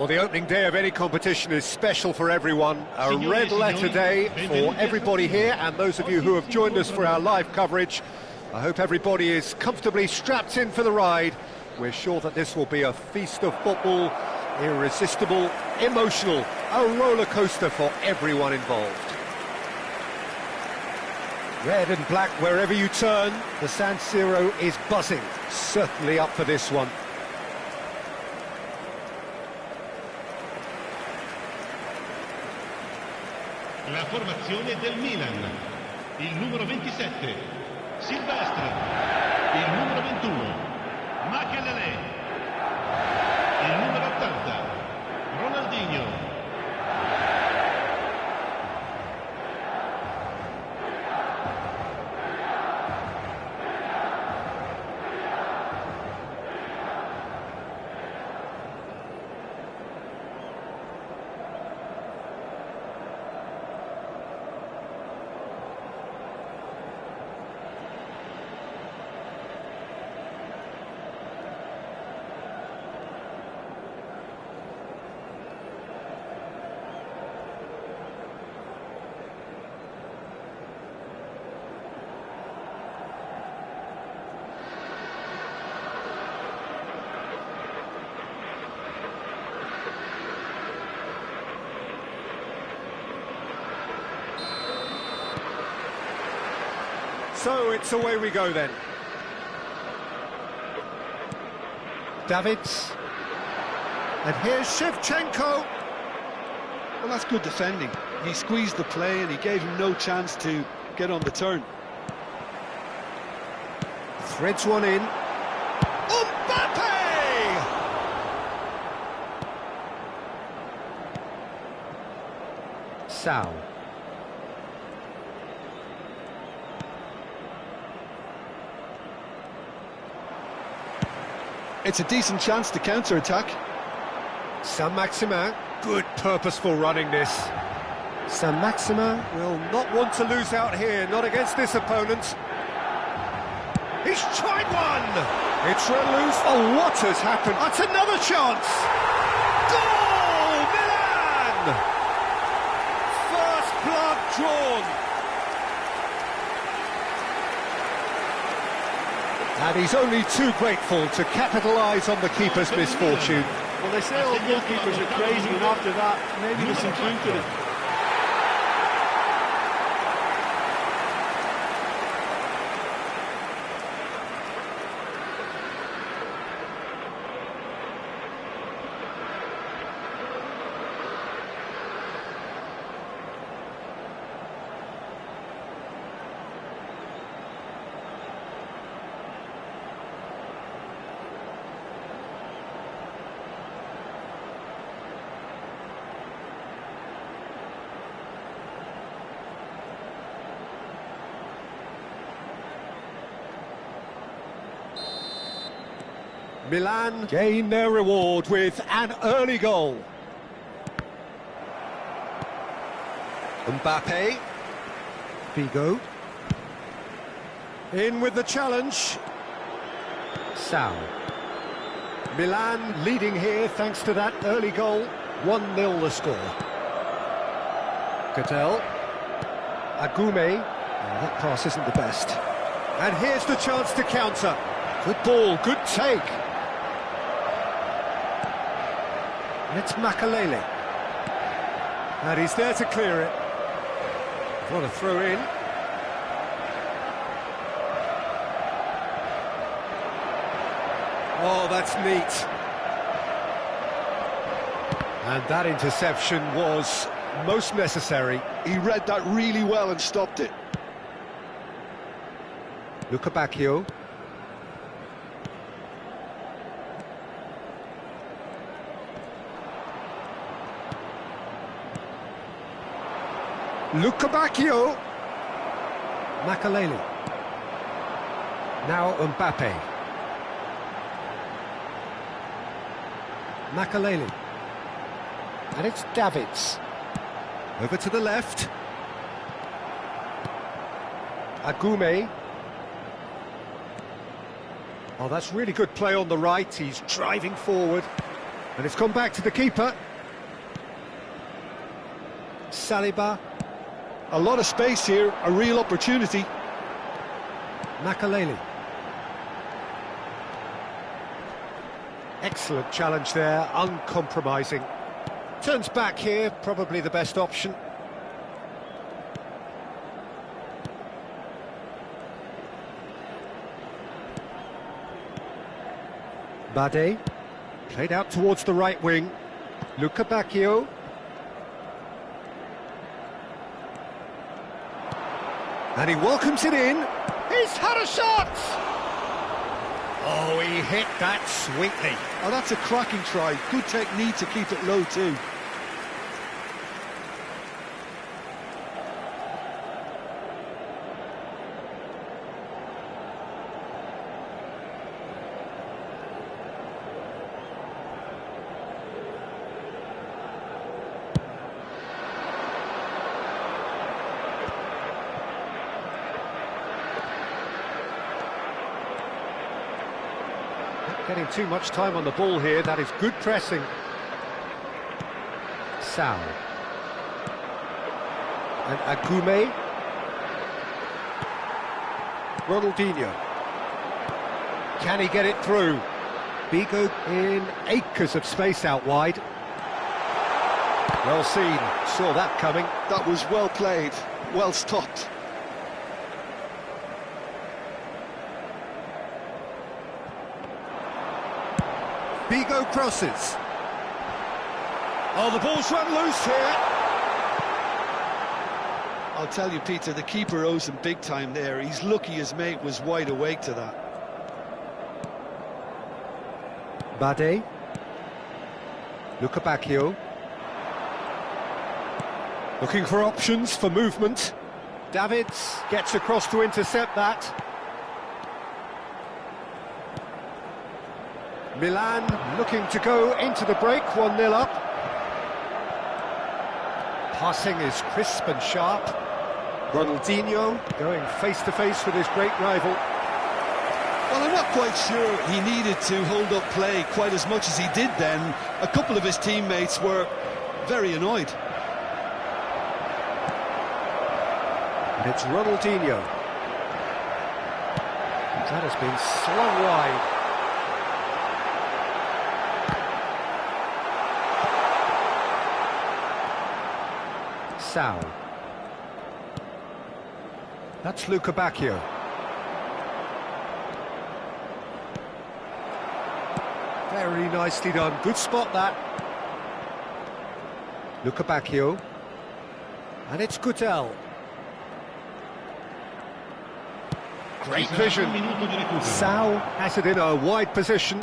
Well, the opening day of any competition is special for everyone. A red letter day for everybody here, and those of you who have joined us for our live coverage. I hope everybody is comfortably strapped in for the ride. We're sure that this will be a feast of football, irresistible, emotional, a roller coaster for everyone involved. Red and black wherever you turn, the San Siro is buzzing, certainly up for this one. La formazione del Milan, il numero 27, Silvestre, il numero 21, Makelele, il numero 80, Ronaldinho. So it's away we go then. Davids. And here's Shevchenko. Well, that's good defending. He squeezed the play and he gave him no chance to get on the turn. Threads one in. Mbappe! Sal. It's a decent chance to counter-attack. Saint-Maximin, good purposeful running this. Saint-Maximin will not want to lose out here, not against this opponent. He's tried one! It's run loose. Oh, what has happened? That's another chance! Goal! Milan! First blood drawn. And he's only too grateful to capitalise on the keeper's misfortune. Well, they say all goalkeepers are crazy, and after that, maybe there's some truth to it. Milan gain their reward with an early goal. Mbappe. Figo. In with the challenge. Sal. Milan leading here thanks to that early goal. 1-0 the score. Cattell. Agume. Oh, that pass isn't the best. And here's the chance to counter. Good ball, good take. And it's Makelele. And he's there to clear it. What a throw in. Oh, that's neat. And that interception was most necessary. He read that really well and stopped it. Luca Bacchio. Luca Bacchio. Makelele. Now Mbappe. Makelele. And it's Davids. Over to the left. Agume. Oh, that's really good play on the right. He's driving forward. And it's gone back to the keeper. Saliba. A lot of space here, a real opportunity. Makaleli. Excellent challenge there, uncompromising. Turns back here, probably the best option. Bade. Played out towards the right wing. Luca Bacchio. And he welcomes it in. He's had a shot! Oh, he hit that sweetly. Oh, that's a cracking try. Good technique to keep it low too. Getting too much time on the ball here, that is good pressing. Sal. And Agume. Ronaldinho. Can he get it through? Bigo in acres of space out wide. Well seen, saw that coming. That was well played, well stopped. Bigo crosses. Oh, the ball's run loose here. I'll tell you, Peter, the keeper owes him big time there. He's lucky his mate was wide awake to that. Bade. Luca Bacchio. Looking for options for movement. Davids gets across to intercept that. Milan looking to go into the break, 1-0 up. Passing is crisp and sharp. Ronaldinho going face-to-face with his great rival. Well, I'm not quite sure he needed to hold up play quite as much as he did then. A couple of his teammates were very annoyed. And it's Ronaldinho. That has been slung wide. Sal. That's Luca Bacchio. Very nicely done. Good spot, that. Luca Bacchio. And it's Gutel. Great vision. Sal has it in a wide position.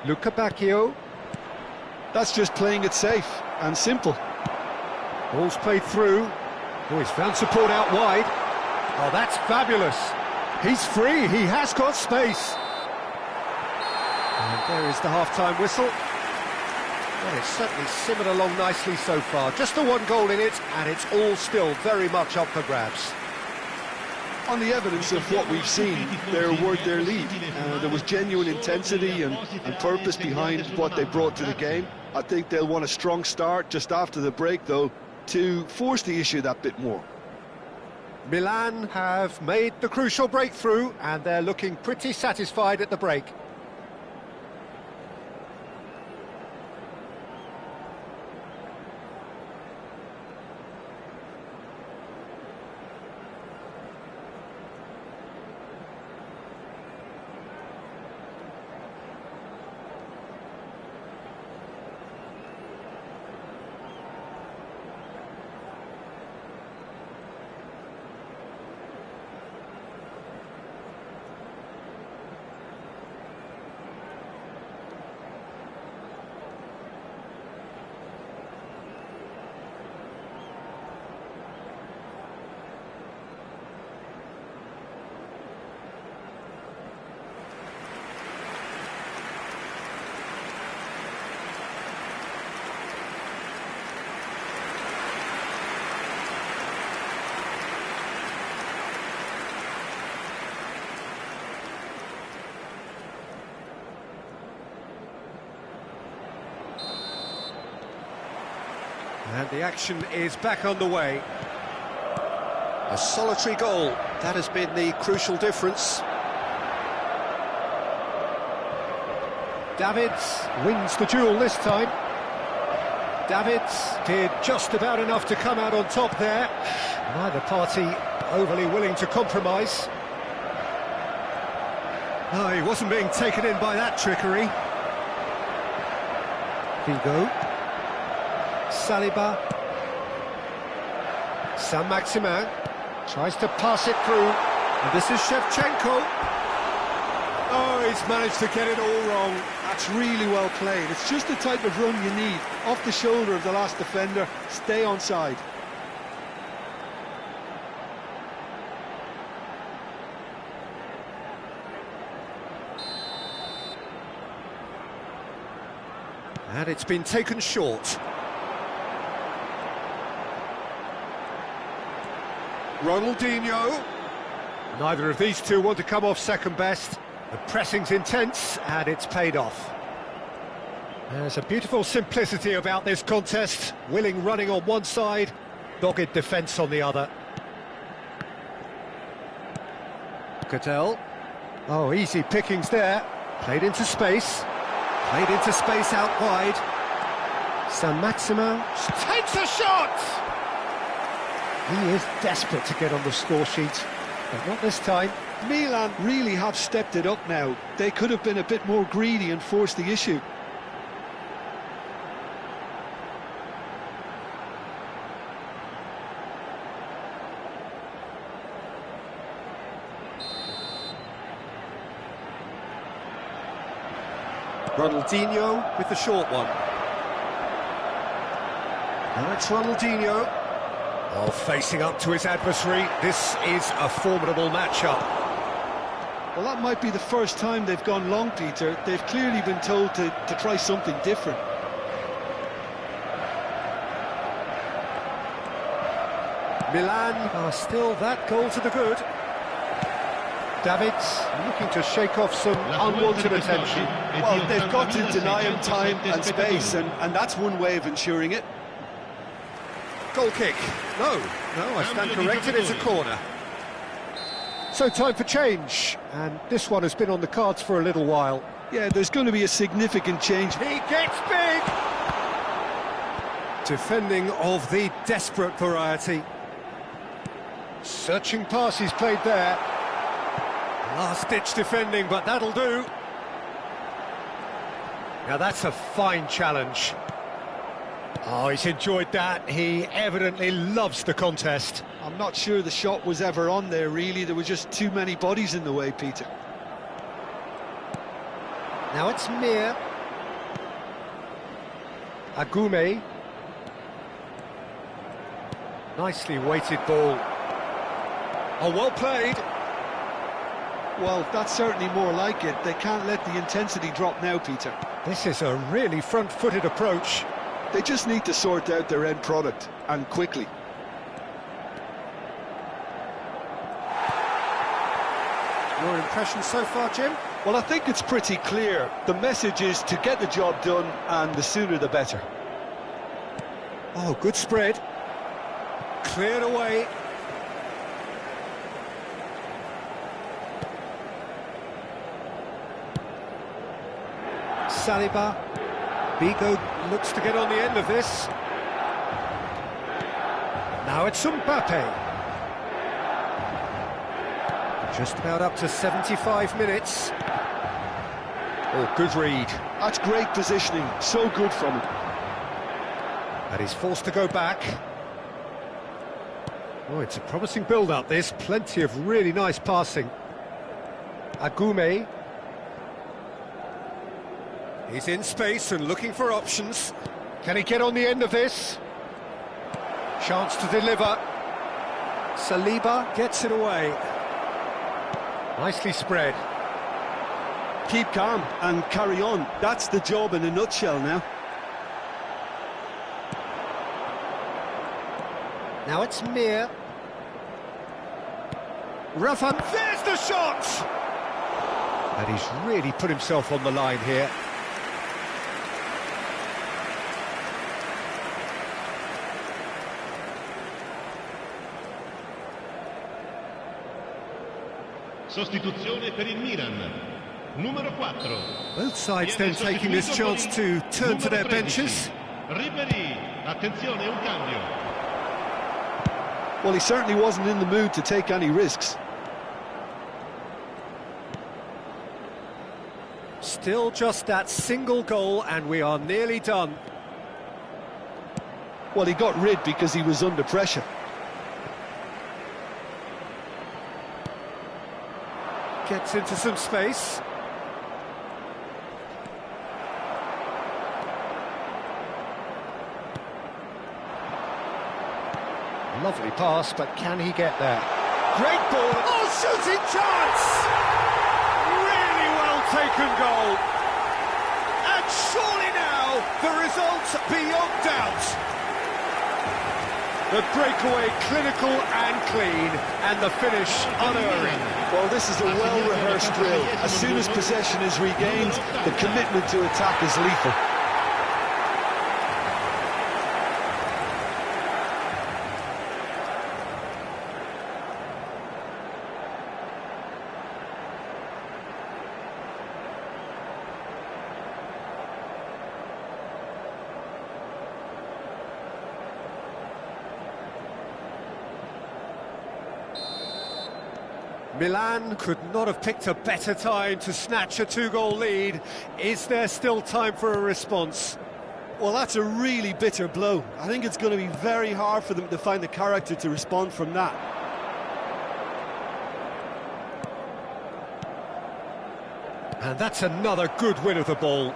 Luca Bacchio. That's just playing it safe and simple. Ball's played through. Oh, he's found support out wide. Oh, that's fabulous. He's free, he has got space. And there is the half-time whistle. Well, it's certainly simmered along nicely so far. Just the one goal in it, and it's all still very much up for grabs. On the evidence of what we've seen, they're worth their lead. There was genuine intensity and purpose behind what they brought to the game. I think they'll want a strong start just after the break, though, to force the issue that bit more. Milan have made the crucial breakthrough, and they're looking pretty satisfied at the break. The action is back underway. A solitary goal, that has been the crucial difference. Davids wins the duel this time. Davids did just about enough to come out on top there. Neither party overly willing to compromise. Oh, he wasn't being taken in by that trickery. Figo. Saliba. Saint-Maximin tries to pass it through. And this is Shevchenko. Oh, he's managed to get it all wrong. That's really well played. It's just the type of run you need. Off the shoulder of the last defender, stay onside. And it's been taken short. Ronaldinho. Neither of these two want to come off second best. The pressing's intense, and it's paid off. There's a beautiful simplicity about this contest. Willing running on one side, dogged defence on the other. Cattell. Oh, easy pickings there. Played into space. Played into space out wide. Saint-Maximin takes a shot! He is desperate to get on the score sheet, but not this time. Milan really have stepped it up now. They could have been a bit more greedy and forced the issue. Ronaldinho with the short one. Now it's Ronaldinho. Oh, facing up to his adversary. This is a formidable matchup. Well, that might be the first time they've gone long, Peter. They've clearly been told to try something different. Milan are still that goal to the good. Davids looking to shake off some unwanted attention. Well, they've got to deny him time and space, and that's one way of ensuring it. Goal kick. No, I stand corrected, it's a corner. So time for change, and this one has been on the cards for a little while. Yeah, there's going to be a significant change. He gets big! Defending of the desperate variety. Searching pass he's played there. Last-ditch defending, but that'll do. Now that's a fine challenge. Oh, he's enjoyed that. He evidently loves the contest. I'm not sure the shot was ever on there, really. There were just too many bodies in the way, Peter. Now it's Mir. Agume. Nicely weighted ball. Oh, well played. Well, that's certainly more like it. They can't let the intensity drop now, Peter. This is a really front-footed approach. They just need to sort out their end product, and quickly. Your impression so far, Jim? Well, I think it's pretty clear. The message is to get the job done, and the sooner the better. Oh, good spread. Cleared away. Saliba. Figo looks to get on the end of this. Now it's Mbappe. Just about up to 75 minutes. Oh, good read. That's great positioning, so good from him. And he's forced to go back. Oh, it's a promising build-up, this. Plenty of really nice passing. Agume. He's in space and looking for options. Can he get on the end of this? Chance to deliver. Saliba gets it away. Nicely spread. Keep calm and carry on. That's the job in a nutshell now. Now it's Mir. Rafa, there's the shot! And he's really put himself on the line here. Sostituzione per il Milan. Numero 4. Both sides then taking this chance to turn to their benches. Ribery. Attenzione, un cambio. Well, he certainly wasn't in the mood to take any risks. Still just that single goal and we are nearly done. Well, he got rid because he was under pressure. Gets into some space. Lovely pass, but can he get there? Great ball. Oh, shooting chance! Really well taken goal. And surely now, the result beyond doubt. The breakaway clinical and clean, and the finish unerring. Well, this is a well-rehearsed drill. As soon as possession is regained, the commitment to attack is lethal. Milan could not have picked a better time to snatch a two-goal lead. Is there still time for a response? Well, that's a really bitter blow. I think it's going to be very hard for them to find the character to respond from that. And that's another good win of the ball.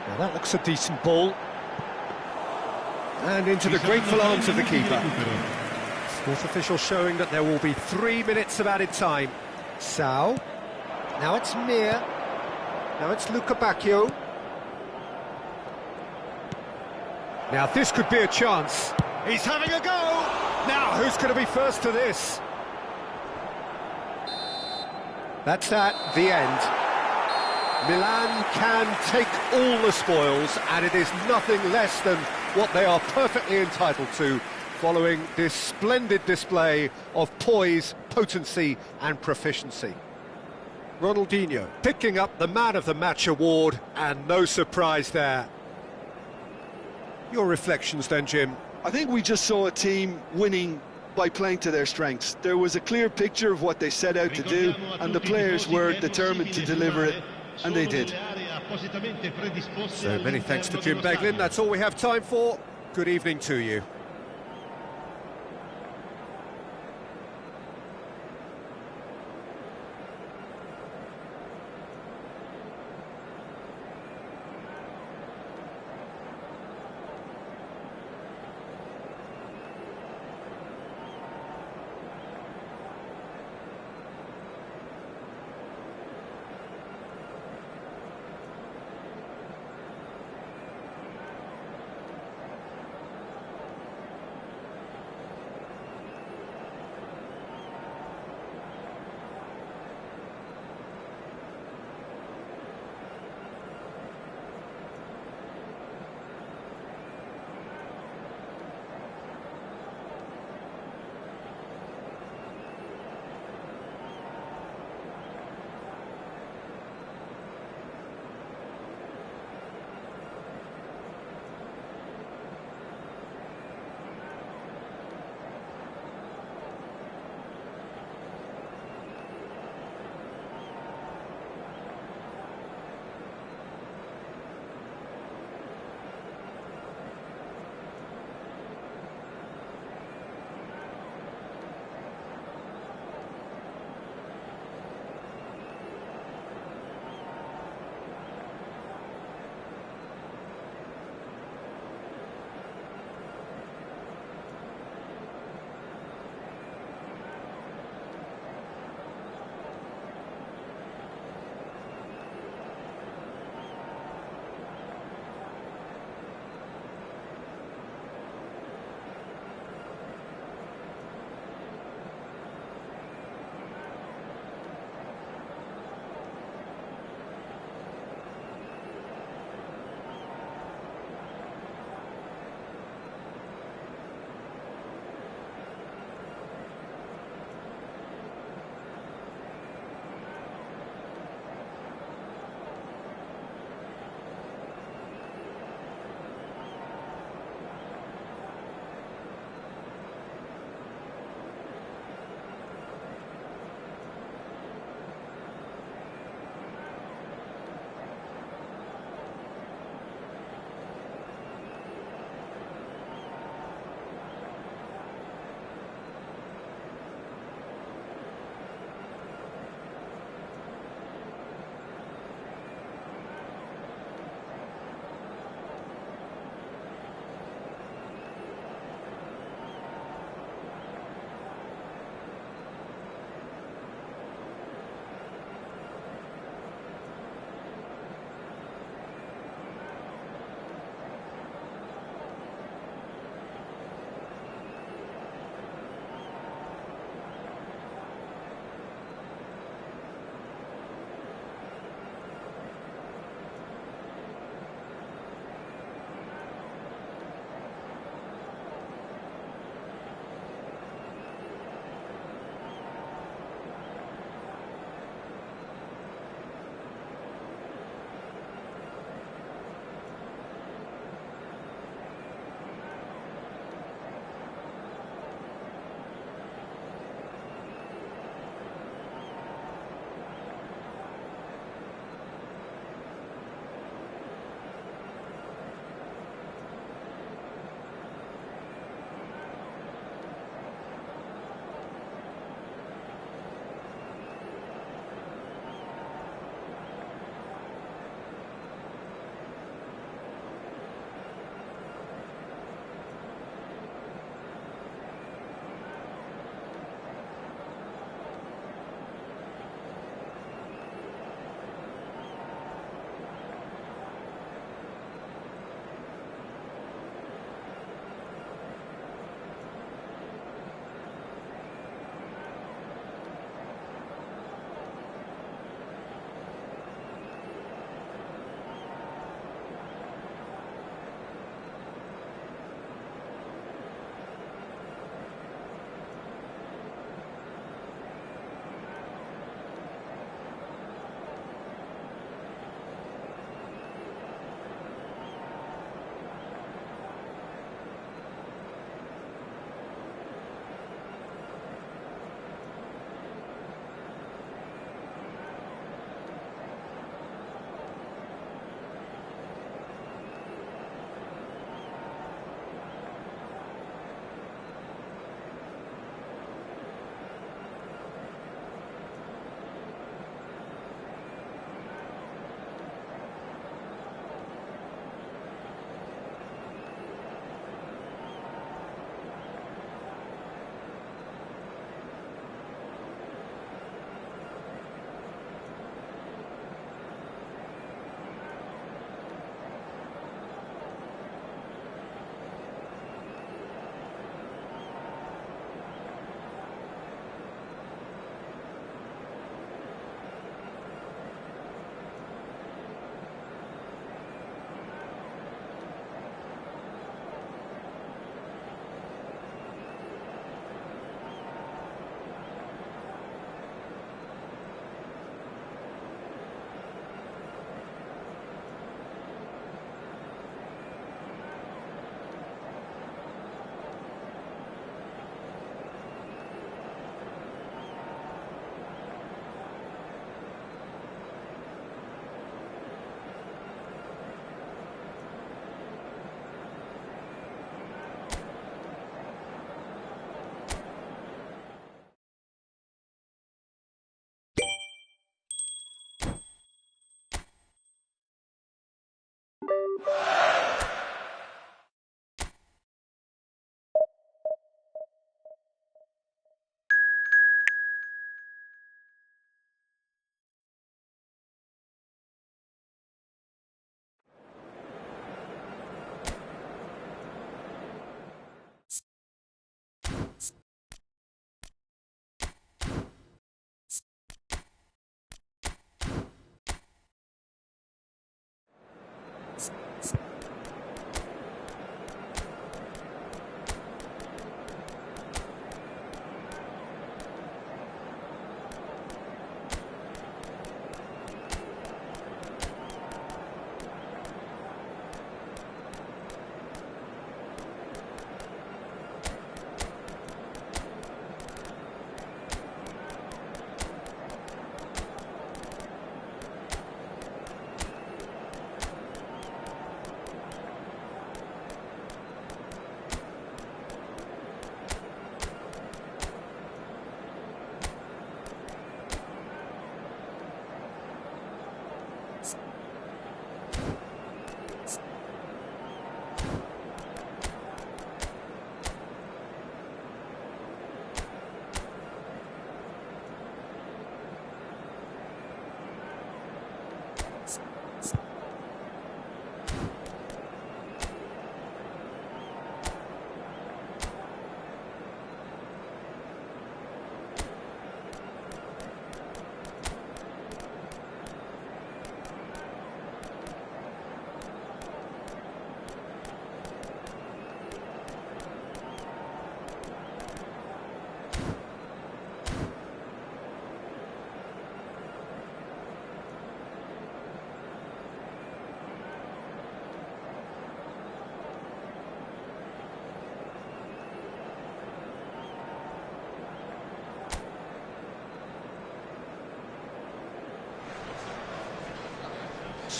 Now that looks a decent ball. And into the grateful arms of the keeper. Fourth official showing that there will be 3 minutes of added time. Sau. Now it's Mir. Now it's Luca Bacchio. Now this could be a chance. He's having a go. Now who's going to be first to this? That's at the end. Milan can take all the spoils, and it is nothing less than what they are perfectly entitled to, following this splendid display of poise, potency and proficiency. Ronaldinho picking up the Man of the Match award, and no surprise there. Your reflections then, Jim? I think we just saw a team winning by playing to their strengths. There was a clear picture of what they set out to do, and the players were determined to deliver it, and they did. So many thanks to Jim Beglin. That's all we have time for. Good evening to you.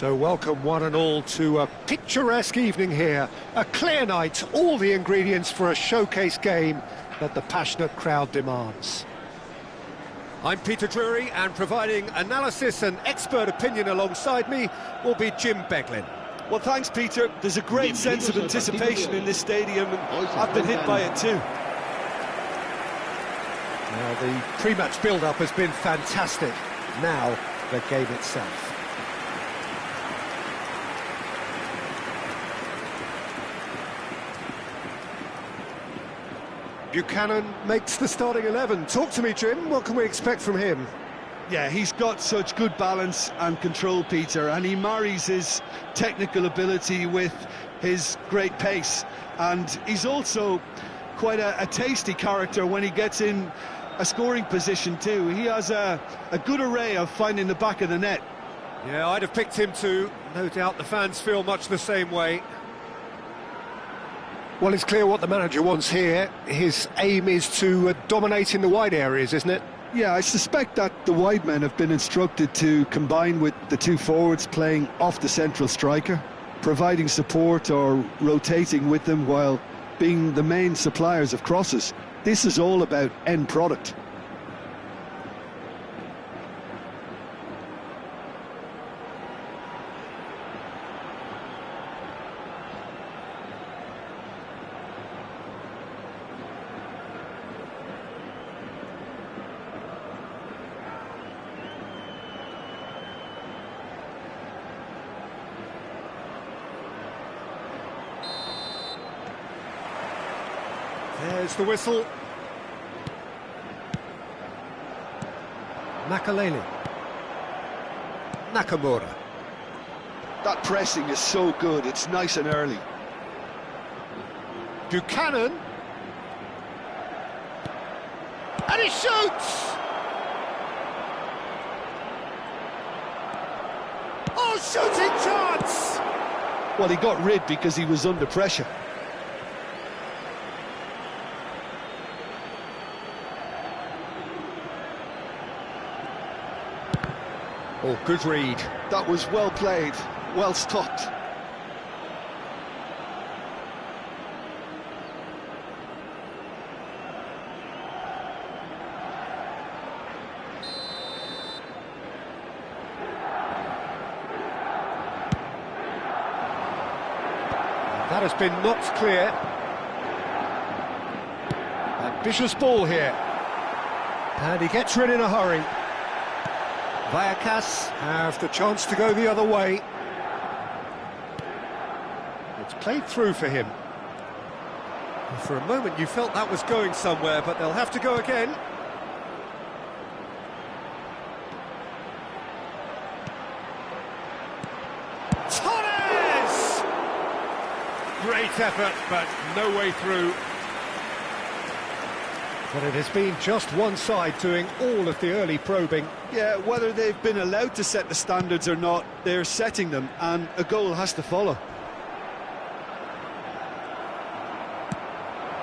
So welcome one and all to a picturesque evening here. A clear night, all the ingredients for a showcase game that the passionate crowd demands. I'm Peter Drury, and providing analysis and expert opinion alongside me will be Jim Beglin. Well, thanks, Peter. There's a great sense of anticipation in this stadium, and I've been hit by it too. Now, the pre-match build-up has been fantastic. Now, the game itself. Buchanan makes the starting 11. Talk to me, Jim. What can we expect from him? Yeah, he's got such good balance and control, Peter, and he marries his technical ability with his great pace. And he's also quite a tasty character when he gets in a scoring position too. He has a good array of finding the back of the net. Yeah, I'd have picked him too. No doubt the fans feel much the same way. Well, it's clear what the manager wants here. His aim is to dominate in the wide areas, isn't it? Yeah, I suspect that the wide men have been instructed to combine with the two forwards playing off the central striker, providing support or rotating with them while being the main suppliers of crosses. This is all about end product. There's the whistle. Makalele. Nakamura. That pressing is so good, it's nice and early. Buchanan. And he shoots! Oh, shooting chance! Well, he got rid because he was under pressure. Oh, good read. That was well played, well stopped. That has been knocked clear. Ambitious ball here. And he gets rid in a hurry. Vallecas have the chance to go the other way. It's played through for him. For a moment you felt that was going somewhere, but they'll have to go again. Torres! Great effort, but no way through. But it has been just one side doing all of the early probing. Yeah, whether they've been allowed to set the standards or not, they're setting them, and a goal has to follow.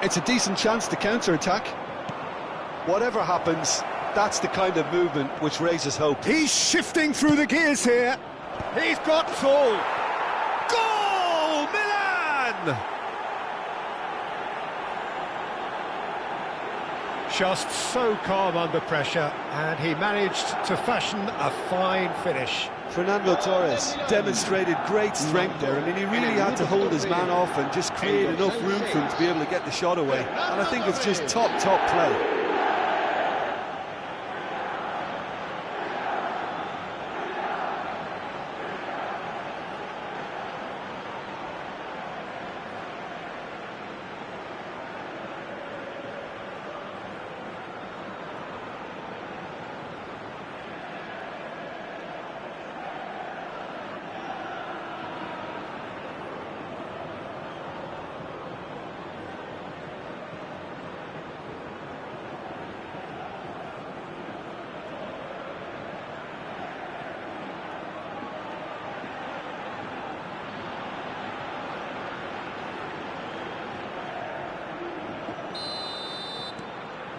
It's a decent chance to counter-attack. Whatever happens, that's the kind of movement which raises hope. He's shifting through the gears here. He's got full. Goal! Milan! Just so calm under pressure, and he managed to fashion a fine finish. Fernando Torres demonstrated great strength there. I mean, he really had to hold his man off and just create enough room for him to be able to get the shot away. And I think it's just top play.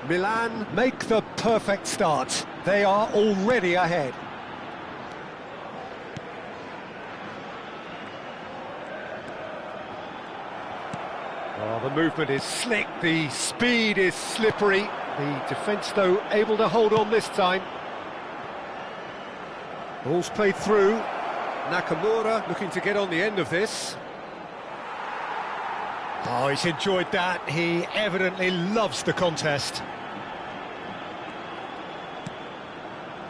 Milan make the perfect start. They are already ahead. Well, the movement is slick, the speed is slippery. The defence, though, able to hold on this time. Ball's played through. Nakamura looking to get on the end of this. Oh, he's enjoyed that. He evidently loves the contest.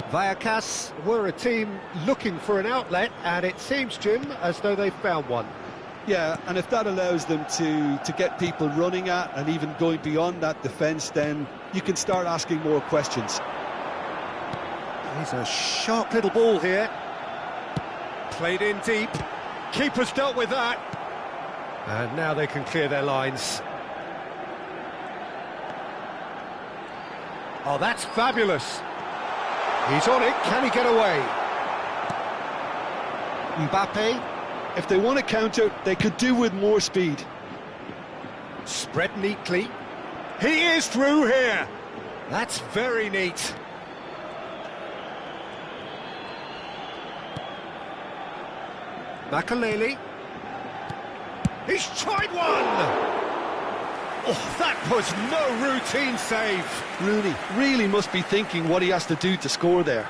Vallecas were a team looking for an outlet, and it seems, Jim, as though they've found one. Yeah, and if that allows them to get people running at and even going beyond that defence, then you can start asking more questions. He's a sharp little ball here. Played in deep. Keeper's dealt with that. And now they can clear their lines. Oh, that's fabulous. He's on it. Can he get away? Mbappe. If they want to counter, they could do with more speed. Spread neatly. He is through here. That's very neat. Makaleli. He's tried one! Oh, that was no routine save. Rooney really must be thinking what he has to do to score there.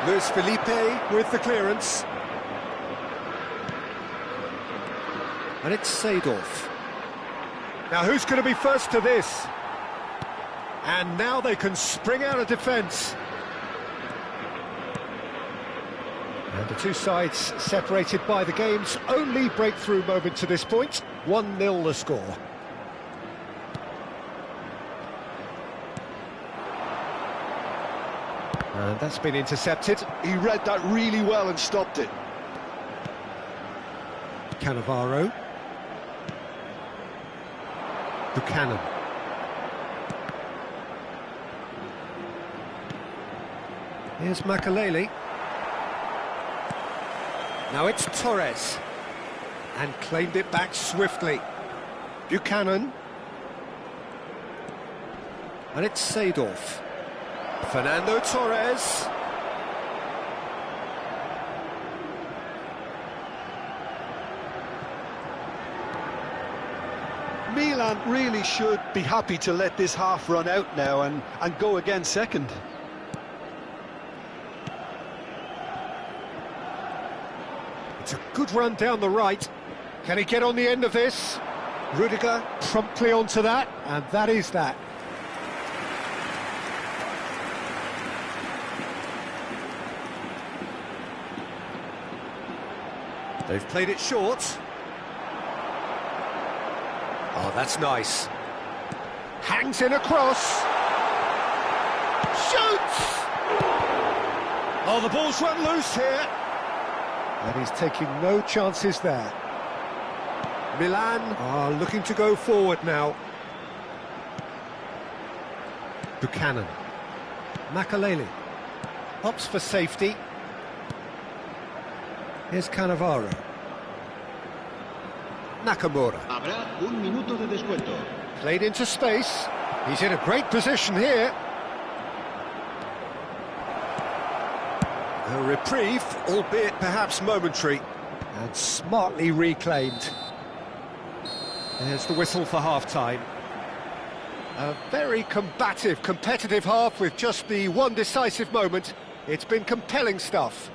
Luis Felipe with the clearance. And it's Seedorf. Now who's going to be first to this? And now they can spring out of defence. And the two sides separated by the game's only breakthrough moment to this point. 1-0 the score. And that's been intercepted. He read that really well and stopped it. Cannavaro. Buchanan. Here's Makaleli. Now it's Torres. And claimed it back swiftly. Buchanan. And it's Seedorf. Fernando Torres. Milan really should be happy to let this half run out now and go again second. It's a good run down the right. Can he get on the end of this? Rudiger promptly onto that, and that is that. They've played it short. Oh, that's nice. Hangs in a cross. Shoots! Oh, the ball's run loose here. And he's taking no chances there. Milan are looking to go forward now. Buchanan. Makaleli. Opts for safety. Here's Cannavaro. Nakamura. Habrá un minuto de descuento. Played into space. He's in a great position here. A reprieve, albeit perhaps momentary, and smartly reclaimed. There's the whistle for half-time. A very combative, competitive half with just the one decisive moment. It's been compelling stuff.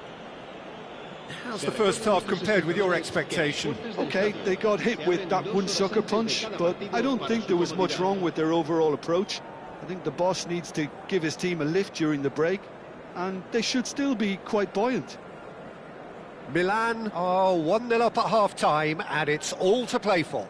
How's the first half compared with your expectation? Okay, they got hit with that one sucker punch, but I don't think there was much wrong with their overall approach. I think the boss needs to give his team a lift during the break, and they should still be quite buoyant. Milan are 1-0 up at half-time, and it's all to play for.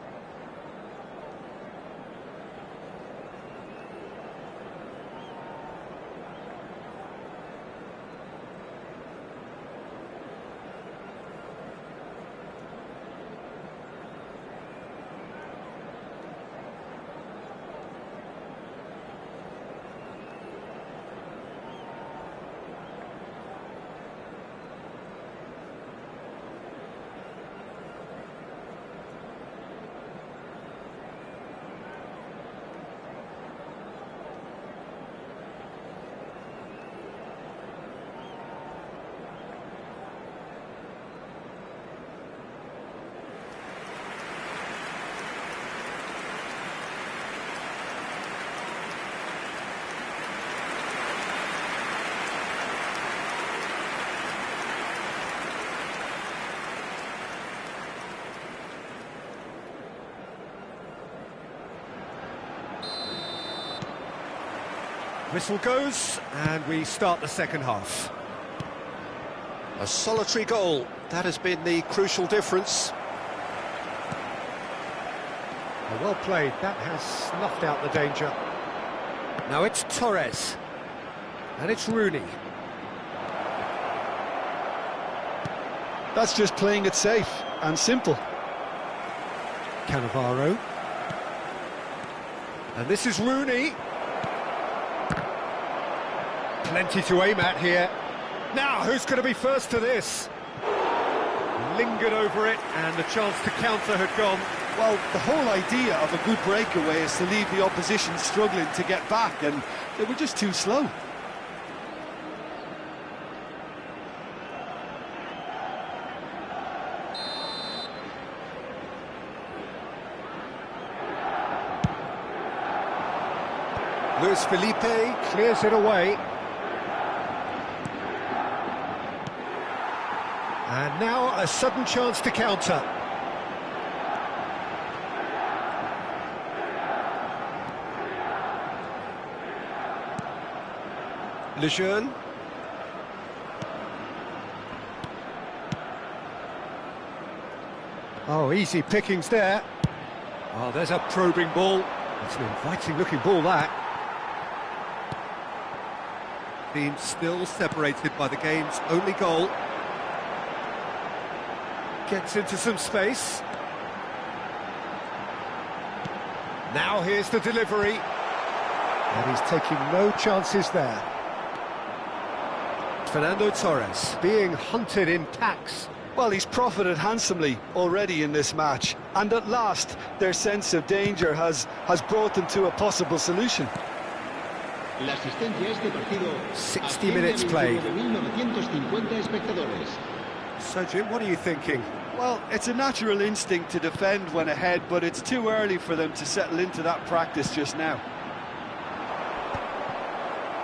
Whistle goes, and we start the second half. A solitary goal, that has been the crucial difference. Well played, that has snuffed out the danger. Now it's Torres, and it's Rooney. That's just playing it safe and simple. Cannavaro. And this is Rooney. Plenty to aim at here. Now, who's going to be first to this? Lingered over it, and the chance to counter had gone. Well, the whole idea of a good breakaway is to leave the opposition struggling to get back, and they were just too slow. Luis Felipe clears it away. And now a sudden chance to counter. Lejeune. Oh, easy pickings there. Oh, there's a probing ball. It's an inviting looking ball, that. Team still separated by the game's only goal. Gets into some space. Now here's the delivery. And he's taking no chances there. Fernando Torres being hunted in packs. Well, he's profited handsomely already in this match, and at last their sense of danger has brought them to a possible solution. 60 minutes played. So, Jim, what are you thinking? Well, it's a natural instinct to defend when ahead, but it's too early for them to settle into that practice just now.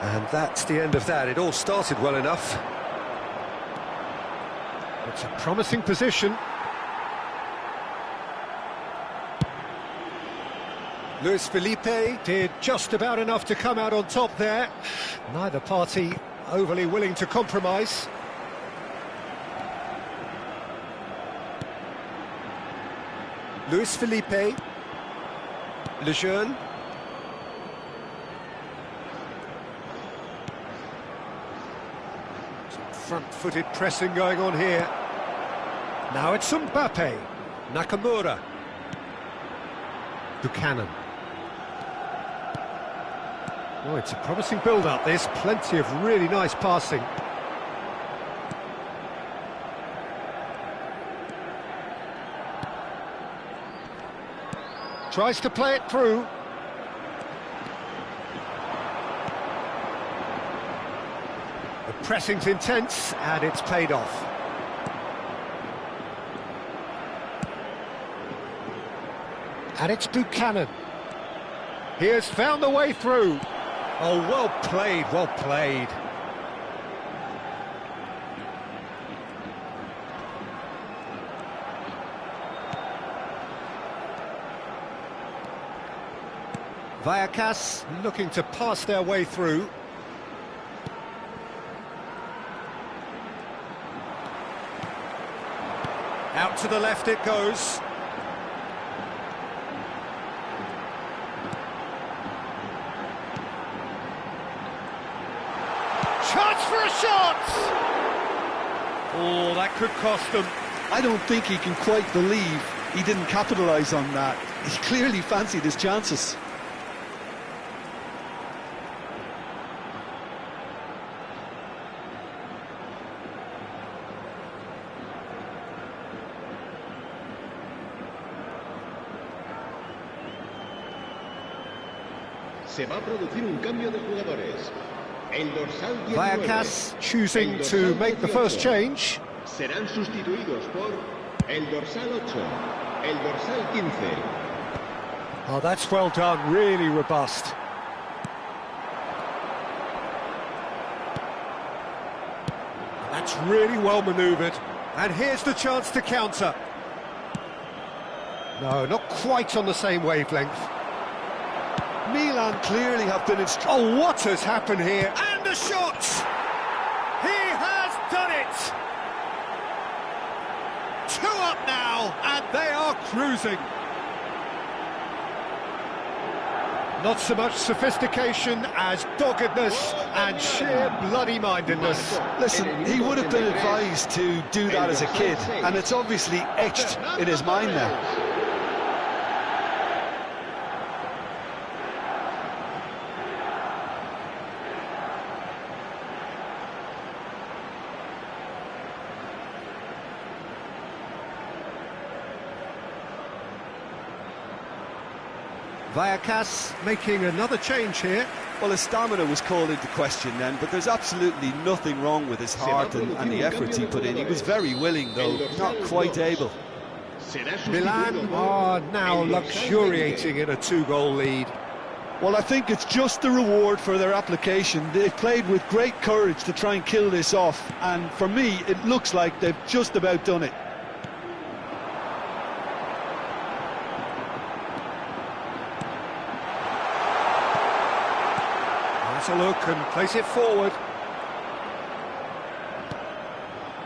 And that's the end of that. It all started well enough. It's a promising position. Luis Felipe did just about enough to come out on top there. Neither party overly willing to compromise. Luis Felipe. Lejeune. Front-footed pressing going on here. Now it's Mbappe. Nakamura. Buchanan. Oh, it's a promising build-up, this. Plenty of really nice passing. Tries to play it through. The pressing's intense, and it's paid off. And it's Buchanan. He has found the way through. Oh, well played, well played. Vallecas looking to pass their way through. Out to the left it goes. Chance for a shot! Oh, that could cost them. I don't think he can quite believe he didn't capitalise on that. He clearly fancied his chances. Se va a producir un cambio de jugadores. El dorsal 19, Vallecas choosing to make the first change. serán sustituidos por el dorsal 8, el dorsal 15. Oh, that's well done, really robust. That's really well manoeuvred. And here's the chance to counter. No, not quite on the same wavelength. Milan clearly have been instructed. Oh, what has happened here? And a shot! He has done it! 2 up now, and they are cruising. Not so much sophistication as doggedness and sheer bloody-mindedness. Listen, he would have been advised to do that as a kid, and it's obviously etched in his mind now. Vallecas making another change here. Well, his stamina was called into question then, but there's absolutely nothing wrong with his heart and the efforts he put in. He was very willing, though, not quite able. Milan are now luxuriating in a 2-goal lead. Well, I think it's just the reward for their application. They've played with great courage to try and kill this off, and for me, it looks like they've just about done it. A look and place it forward.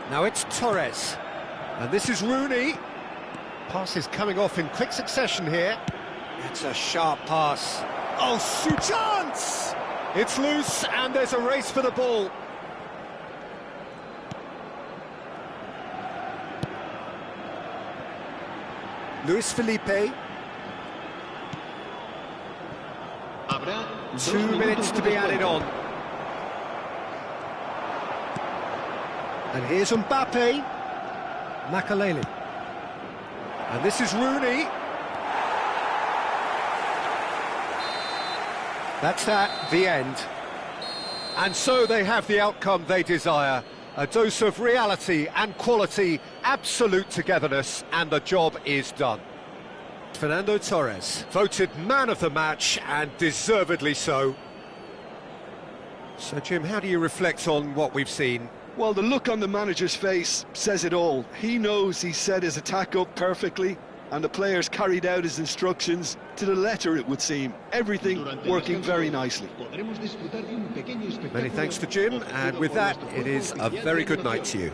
Now it's Torres, and this is Rooney. Pass is coming off in quick succession here. It's a sharp pass. Oh, chance! It's loose, and there's a race for the ball. Luis Felipe. 2 minutes to be added on. And here's Mbappe. Makaleli. And this is Rooney. That's the end. And so they have the outcome they desire. A dose of reality and quality, absolute togetherness, and the job is done. Fernando Torres, voted man of the match, and deservedly so. So, Jim, how do you reflect on what we've seen? Well, the look on the manager's face says it all. He knows he set his attack up perfectly, and the players carried out his instructions to the letter, it would seem. Everything working very nicely. Many thanks to Jim, and with that, it is a very good night to you.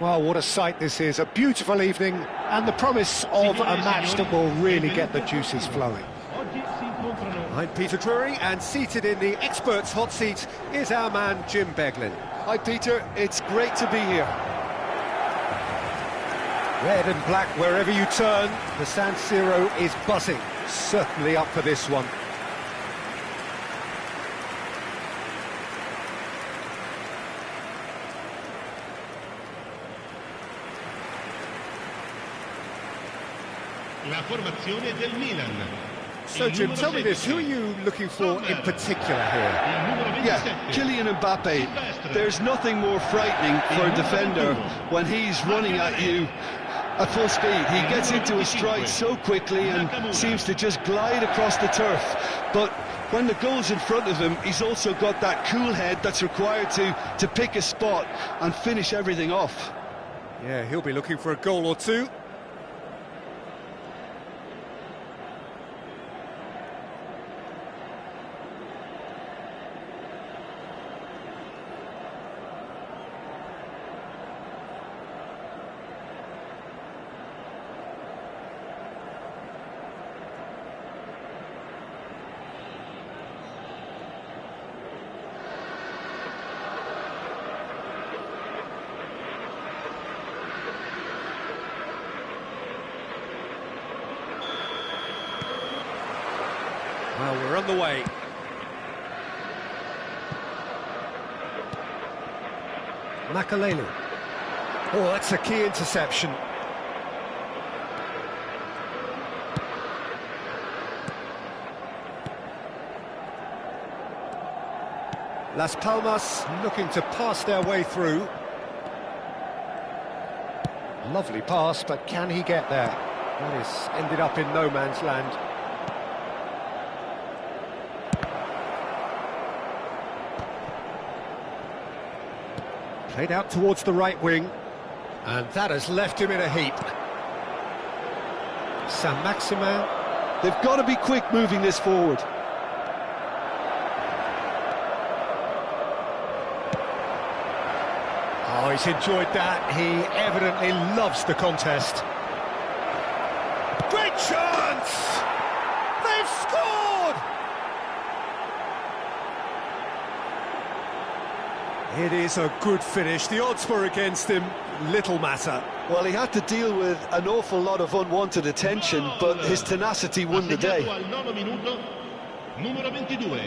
Well, what a sight this is, a beautiful evening and the promise of a match that will really get the juices flowing. I'm Peter Drury, and seated in the experts' hot seat is our man Jim Beglin. Hi Peter, it's great to be here. Red and black wherever you turn, the San Siro is buzzing, certainly up for this one. La formazione del Milan. So Jim, tell me this, who are you looking for in particular here? Yeah, K.Mbappe. There's nothing more frightening for a defender when he's running at you at full speed. He gets into his stride so quickly and seems to just glide across the turf. But when the goal's in front of him, he's also got that cool head that's required to pick a spot and finish everything off. Yeah, he'll be looking for a goal or two. Well, we're on the way. Makalelu. Oh, that's a key interception. Las Palmas looking to pass their way through. Lovely pass, but can he get there? That is ended up in no man's land. Played out towards the right wing, and that has left him in a heap. Saint-Maximin. They've got to be quick moving this forward. Oh, he's enjoyed that. He evidently loves the contest. Great chance! They've scored! It is a good finish. The odds were against him. Little matter. Well, he had to deal with an awful lot of unwanted attention, but his tenacity won the day. Al 9° minuto, numero 22.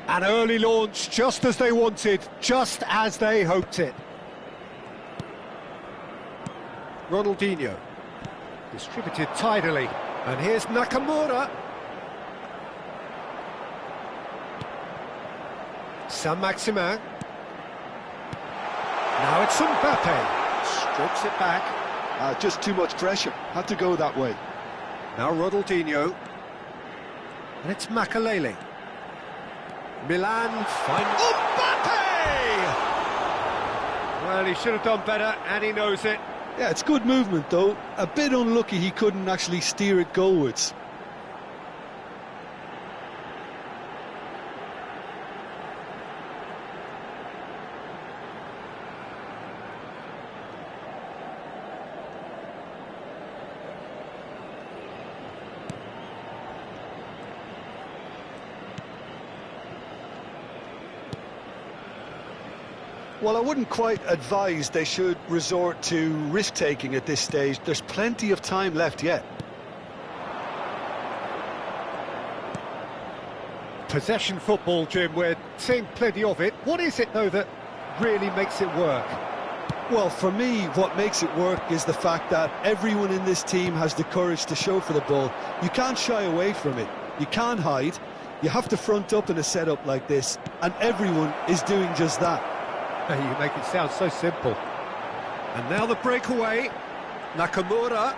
An early launch, just as they wanted, just as they hoped it. Ronaldinho, distributed tidily, and here's Nakamura. Saint-Maximin. Now it's Mbappe, strips it back. Just too much pressure, had to go that way. Now Ronaldinho, and it's Makalele. Milan find Mbappe! Well, he should have done better, and he knows it. Yeah, it's good movement, though. A bit unlucky he couldn't actually steer it goalwards. Well, I wouldn't quite advise they should resort to risk-taking at this stage. There's plenty of time left yet. Possession football, Jim, we're seeing plenty of it. What is it, though, that really makes it work? Well, for me, what makes it work is the fact that everyone in this team has the courage to show for the ball. You can't shy away from it. You can't hide. You have to front up in a setup like this, and everyone is doing just that. You make it sound so simple. And now the breakaway. Nakamura.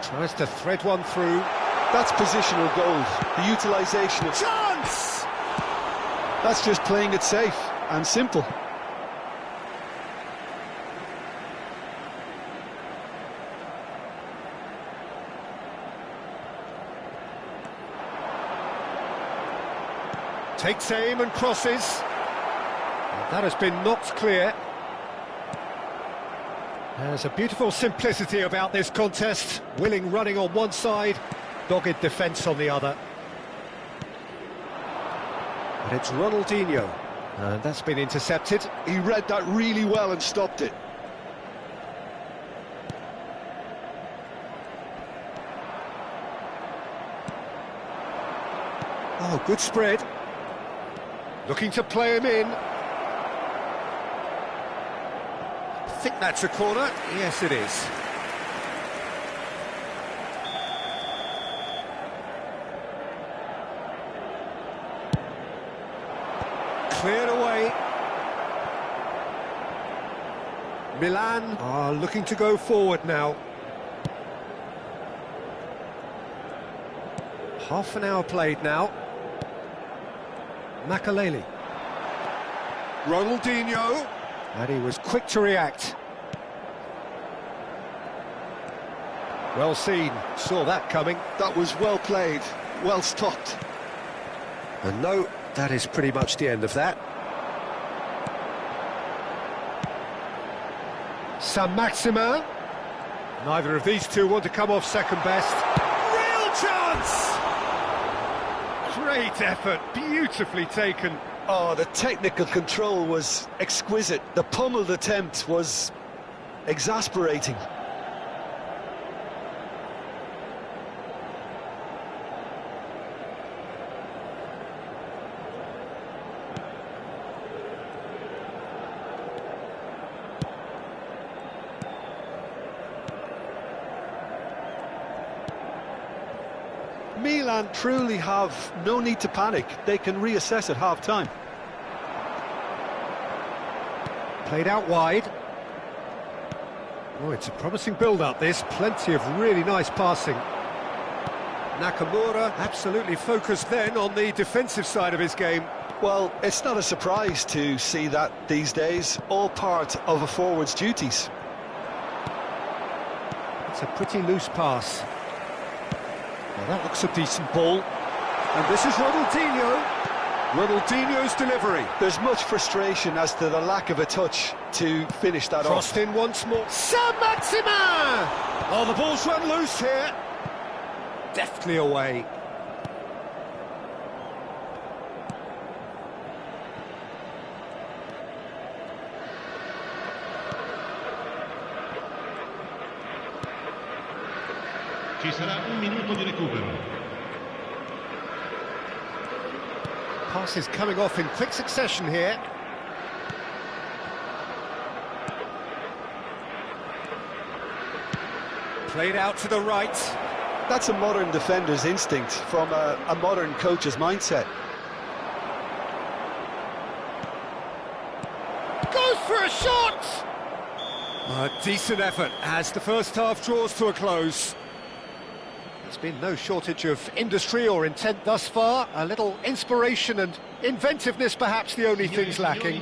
Tries to thread one through. That's positional goals. The utilisation of... Chance! That's just playing it safe and simple. Takes aim and crosses. And that has been knocked clear. There's a beautiful simplicity about this contest. Willing running on one side, dogged defence on the other. But it's Ronaldinho, and that's been intercepted. He read that really well and stopped it. Oh, good spread. Looking to play him in. I think that's a corner. Yes, it is. Cleared away. Milan are looking to go forward now. Half an hour played now. Makalele. Ronaldinho. And he was quick to react. Well seen, saw that coming. That was well played, well stopped. And no, that is pretty much the end of that. Saint-Maximin. Neither of these two want to come off second best. Real chance! Great effort, beautifully taken. Oh, the technical control was exquisite. The pummeled attempt was exasperating. Milan truly have no need to panic. They can reassess at half-time. Played out wide. Oh, it's a promising build-up, this. Plenty of really nice passing. Nakamura absolutely focused then on the defensive side of his game. Well, it's not a surprise to see that these days. All part of a forward's duties. It's a pretty loose pass. Well, that looks a decent ball. And this is Ronaldinho's delivery. There's much frustration as to the lack of a touch to finish that Crossed off. in once more. Saint-Maximin! Oh, the ball's run loose here. Deftly away. Ci sarà un minuto di recupero. Passes coming off in quick succession here. Played out to the right. That's a modern defender's instinct from a modern coach's mindset. Goes for a shot! A decent effort as the first half draws to a close. There's been no shortage of industry or intent thus far. A little inspiration and inventiveness, perhaps the only things lacking.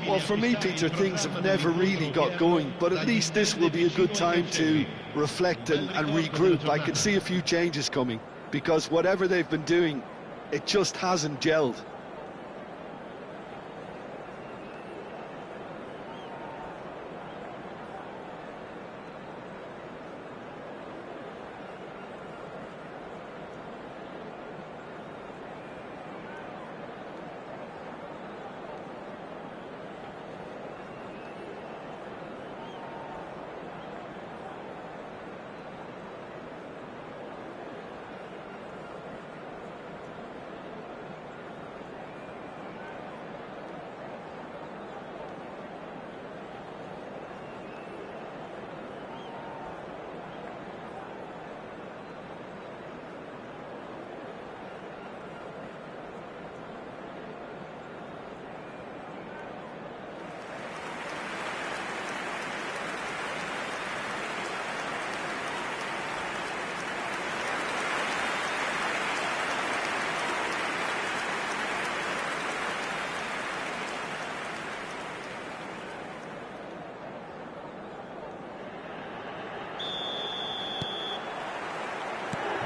Well, for me, Peter, things have never really got going, but at least this will be a good time to reflect and regroup. I can see a few changes coming, because whatever they've been doing, it just hasn't gelled.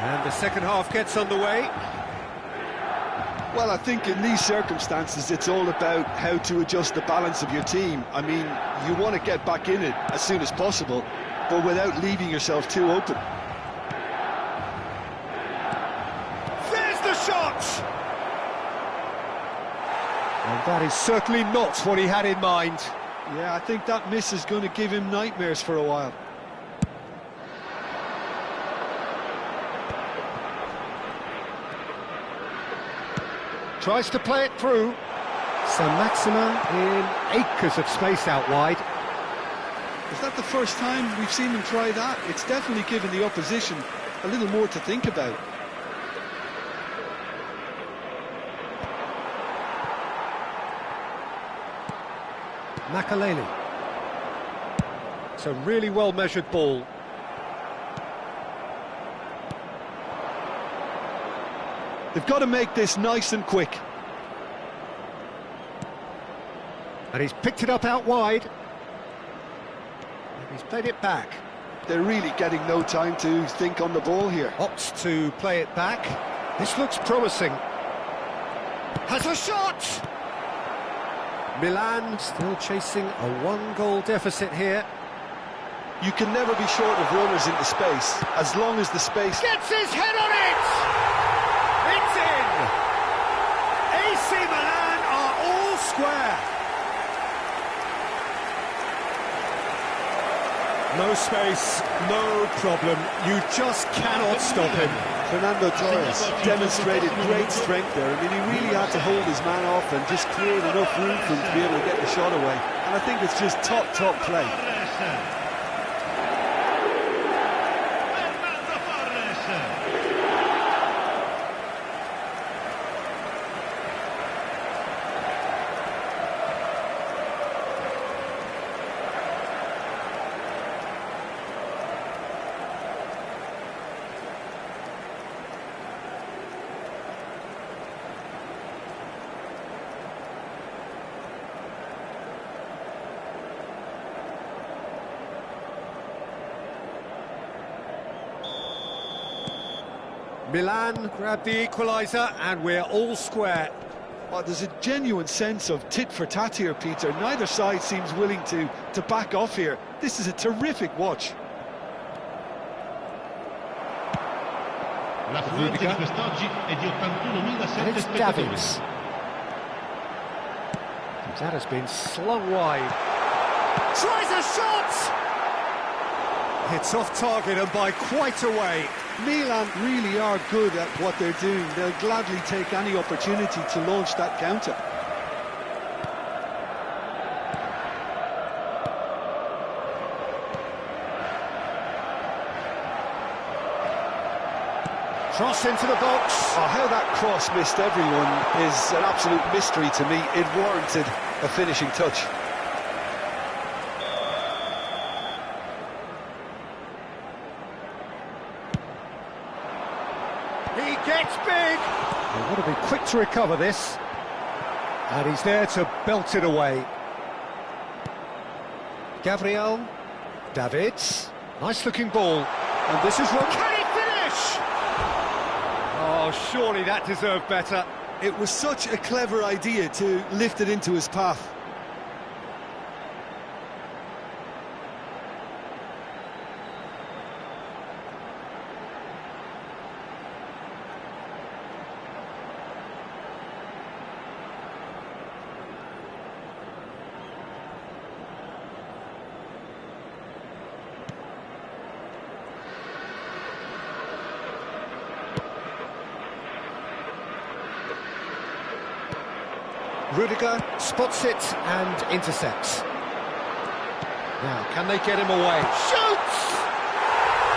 And the second half gets underway. Well, I think in these circumstances, it's all about how to adjust the balance of your team. I mean, you want to get back in it as soon as possible, but without leaving yourself too open. There's the shot! And that is certainly not what he had in mind. Yeah, I think that miss is going to give him nightmares for a while. Tries to play it through. Saint-Maximin in acres of space out wide. Is that the first time we've seen him try that? It's definitely given the opposition a little more to think about. Makaleli. It's a really well-measured ball. They've got to make this nice and quick. And he's picked it up out wide. And he's played it back. They're really getting no time to think on the ball here. Opts to play it back. This looks promising. Has a shot! Milan still chasing a one-goal deficit here. You can never be short of runners into space, as long as the space... Gets his head on it! It's in! A AC Milan are all square. No space, no problem. You just cannot stop him. Fernando Torres demonstrated great strength there. I mean, he really had to hold his man off and just create enough room for him to be able to get the shot away. And I think it's just top play. Milan grabbed the equaliser and we're all square. Well, there's a genuine sense of tit for tat here, Peter. Neither side seems willing to back off here. This is a terrific watch. L'affluenza di quest'oggi è di 81.000 spettatori. That has been slung wide. Tries a shot! It's off target and by quite a way. Milan really are good at what they're doing. They'll gladly take any opportunity to launch that counter. Cross into the box. Oh, how that cross missed everyone is an absolute mystery to me. It warranted a finishing touch. He gets big. They want to be quick to recover this. And he's there to belt it away. Gabriel. Davids. Nice looking ball. And this is Ruud. Can he finish? Oh, surely that deserved better. It was such a clever idea to lift it into his path. Rudiger spots it and intercepts. Now, can they get him away? Shoots!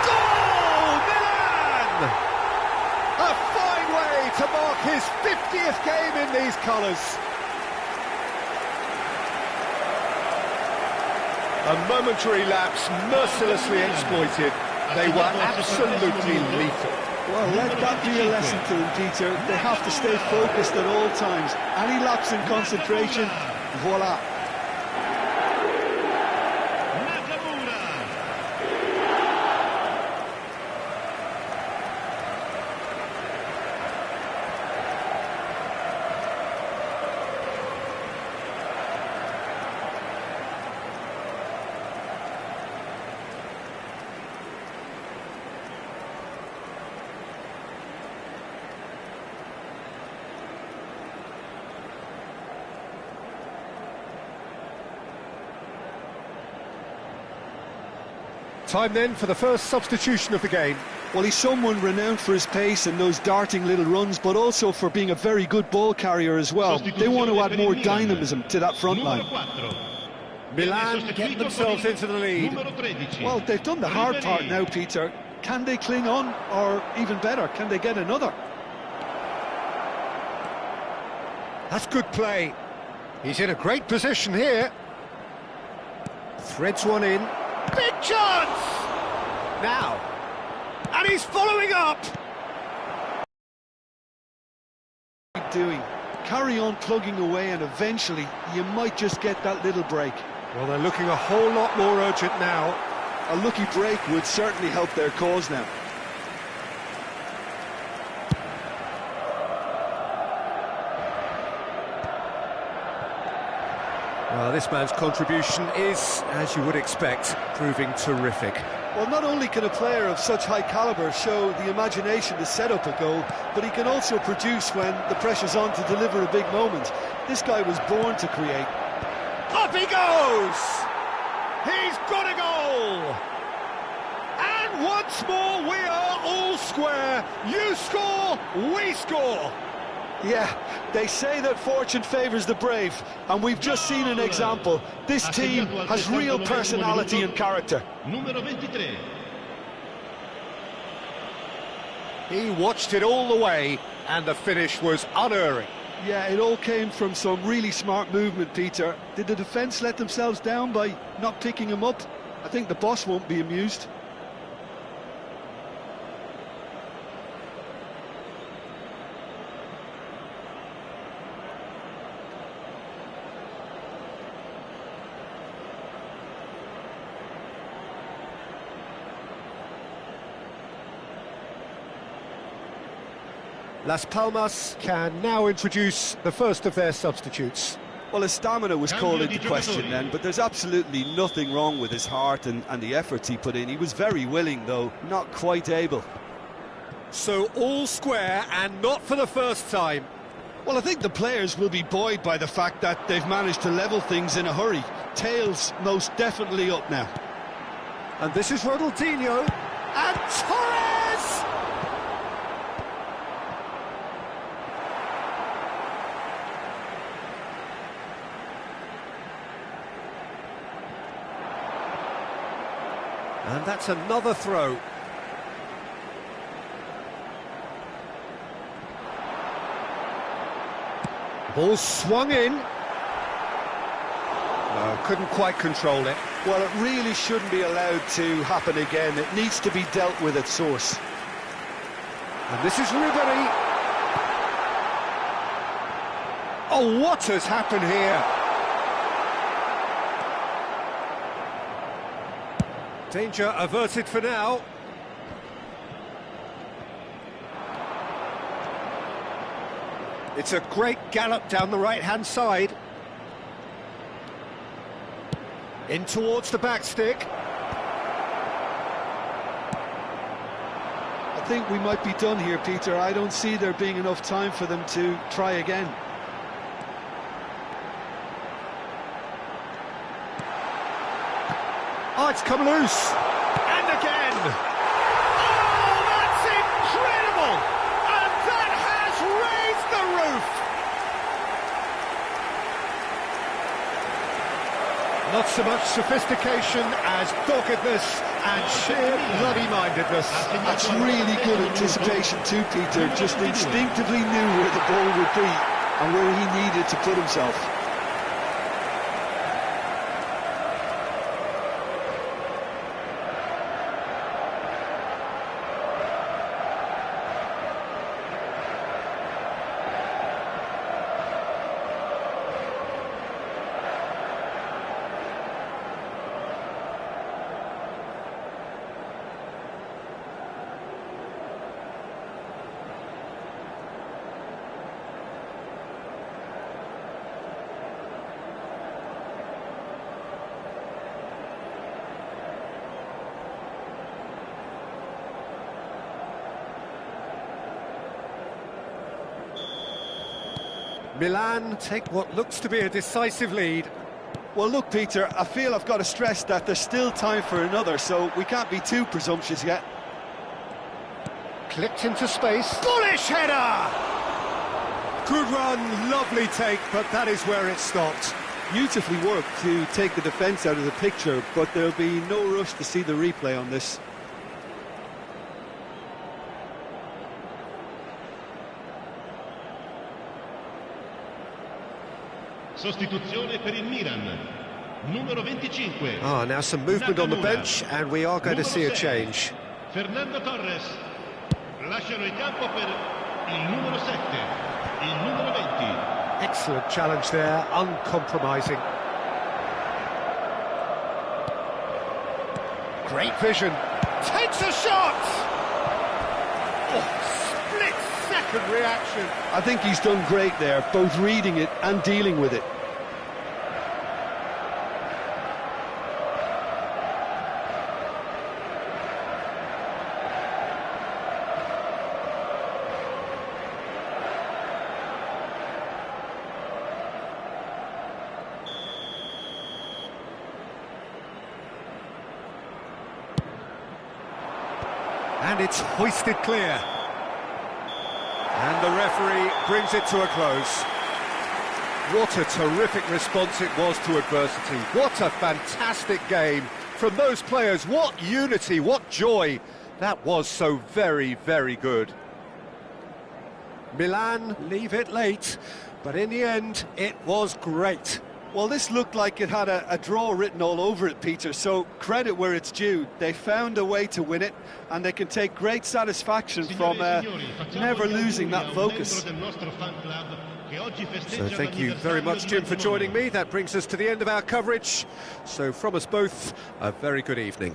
Goal! Milan! A fine way to mark his 50th game in these colours. A momentary lapse mercilessly exploited. They were absolutely lethal. Well, let that be a lesson to them, Peter. They have to stay focused at all times. Any lapse in concentration, voila. Time then for the first substitution of the game. Well, he's someone renowned for his pace and those darting little runs, but also for being a very good ball carrier as well. They want to add more dynamism to that front line. Milan get themselves into the lead. Well, they've done the hard part now, Peter. Can they cling on, or even better, can they get another? That's good play. He's in a great position here. Threads one in. Big chance! Now, and he's following up! Doing? Carry on plugging away and eventually you might just get that little break. Well, they're looking a whole lot more urgent now. A lucky break would certainly help their cause now. Well, this man's contribution is, as you would expect, proving terrific. Well, not only can a player of such high calibre show the imagination to set up a goal, but he can also produce when the pressure's on to deliver a big moment. This guy was born to create. Up he goes! He's got a goal! And once more we are all square. You score, we score. Yeah, they say that fortune favours the brave, and we've just seen an example. This team has real personality and character. Numero 23. He watched it all the way, and the finish was unerring. Yeah, it all came from some really smart movement, Peter. Did the defence let themselves down by not picking him up? I think the boss won't be amused. Las Palmas can now introduce the first of their substitutes. Well, his stamina was called into question then, but there's absolutely nothing wrong with his heart and the efforts he put in. He was very willing, though, not quite able. So all square, and not for the first time. Well, I think the players will be buoyed by the fact that they've managed to level things in a hurry. Tails most definitely up now. And this is Ronaldinho, and Torres! And that's another throw. Ball swung in. No, couldn't quite control it. Well, it really shouldn't be allowed to happen again. It needs to be dealt with at source. And this is Ribery. Oh, what has happened here? Danger averted for now. It's a great gallop down the right-hand side. In towards the back stick. I think we might be done here, Peter. I don't see there being enough time for them to try again. Oh, it's come loose. And again. Oh, that's incredible. And that has raised the roof. Not so much sophistication as doggedness and sheer bloody-mindedness. That's really good anticipation too, Peter. Just instinctively knew where the ball would be and where he needed to put himself. Milan take what looks to be a decisive lead. Well, look, Peter, I feel I've got to stress that there's still time for another, so we can't be too presumptuous yet. Clipped into space. Bullish header! Good run, lovely take, but that is where it stopped. Beautifully worked to take the defence out of the picture, but there'll be no rush to see the replay on this. Sostituzione per il Milan. Numero 25. Ah, now some movement on the bench, and we are going to see a change. Fernando Torres. Lasciano il campo per il numero 7, il numero 20. Excellent challenge there, uncompromising. Great vision. Takes a shot! Oh, split-second reaction. I think he's done great there, both reading it and dealing with it. And it's hoisted clear. And the referee brings it to a close. What a terrific response it was to adversity. What a fantastic game from those players. What unity, what joy. That was so very, very good. Milan leave it late, but in the end, it was great. Well, this looked like it had a draw written all over it, Peter, so credit where it's due. They found a way to win it, and they can take great satisfaction from never losing that focus. So thank you very much, Jim, for joining me. That brings us to the end of our coverage. So from us both, a very good evening.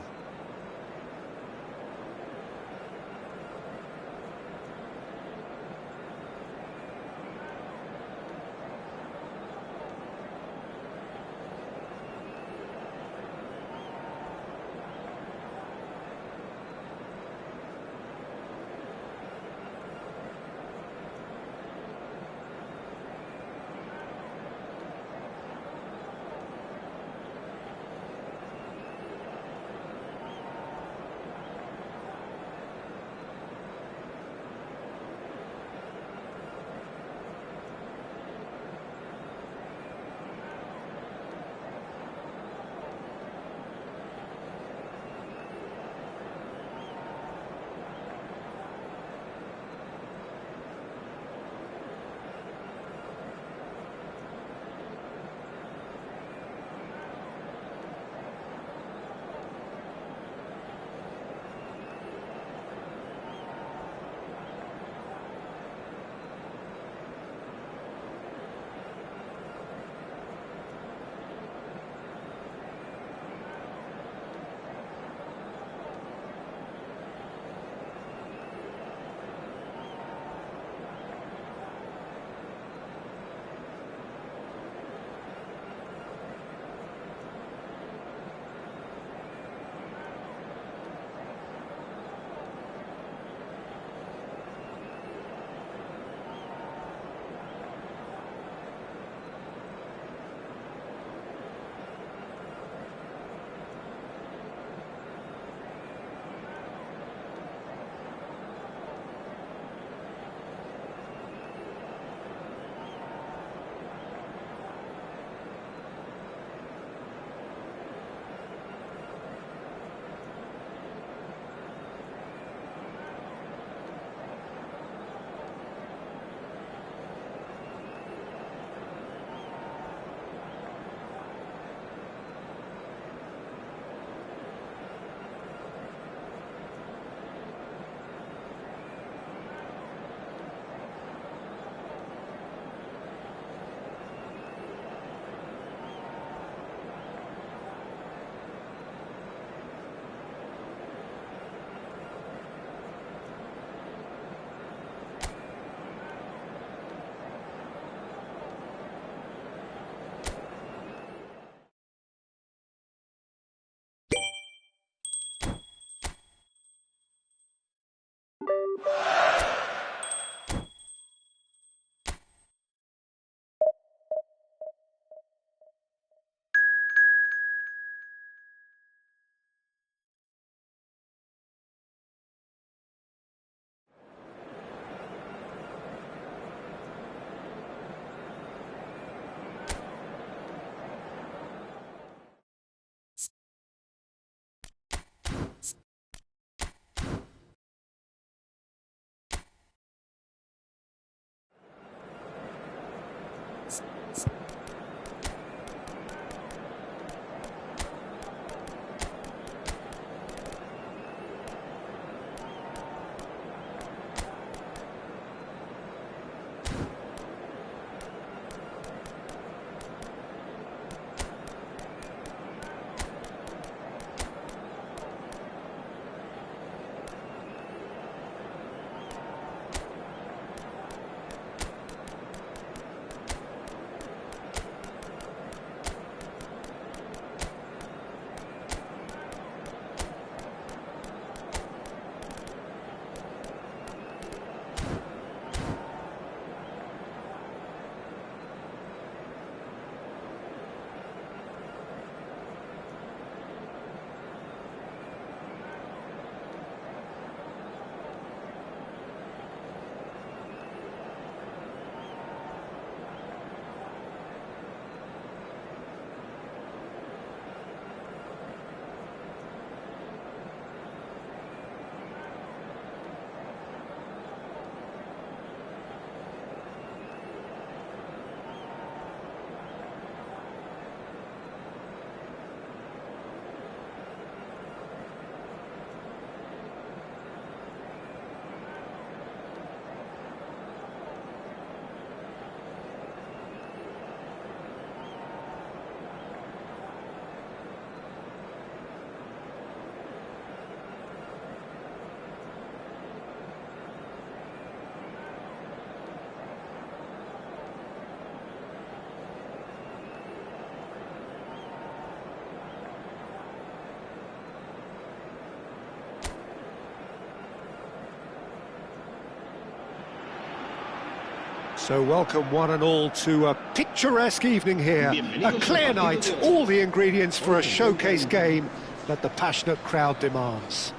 So welcome one and all to a picturesque evening here, a clear night, all the ingredients for a showcase game that the passionate crowd demands.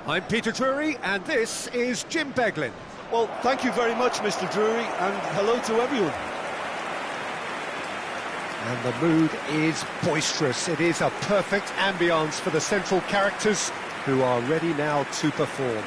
I'm Peter Drury and this is Jim Beglin. Well, thank you very much, Mr. Drury, and hello to everyone. And the mood is boisterous. It is a perfect ambience for the central characters who are ready now to perform.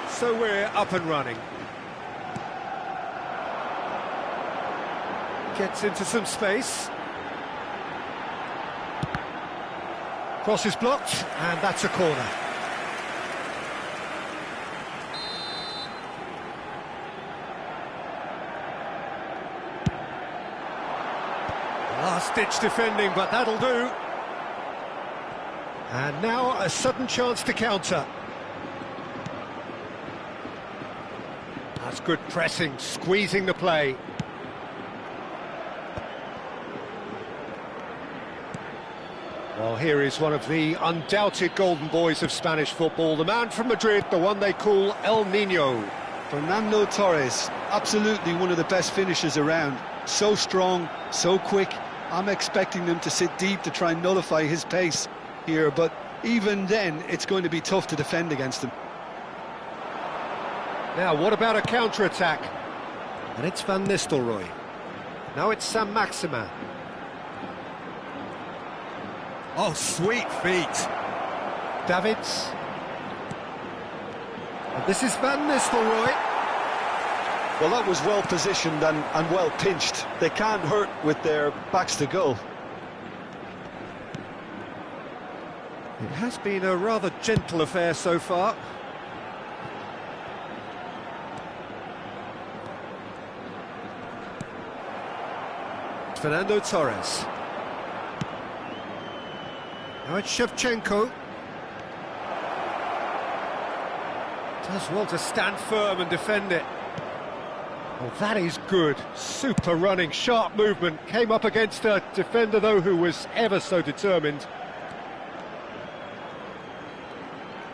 So we're up and running. Gets into some space. Cross is blocked, and that's a corner. Last-ditch defending, but that'll do. And now a sudden chance to counter. That's good pressing, squeezing the play. Well, here is one of the undoubted golden boys of Spanish football, the man from Madrid, the one they call El Niño. Fernando Torres, absolutely one of the best finishers around. So strong, so quick. I'm expecting them to sit deep to try and nullify his pace here, but even then, it's going to be tough to defend against him. Now, what about a counter-attack? And it's Van Nistelrooij. Now it's Saint-Maximin. Oh, sweet feet. Davids. And this is Van Nistelrooij. Well, that was well positioned and well pinched. They can't hurt with their backs to goal. It has been a rather gentle affair so far. Fernando Torres. Now it's Shevchenko. Does well to stand firm and defend it. Well, that is good. Super running, sharp movement. Came up against a defender, though, who was ever so determined.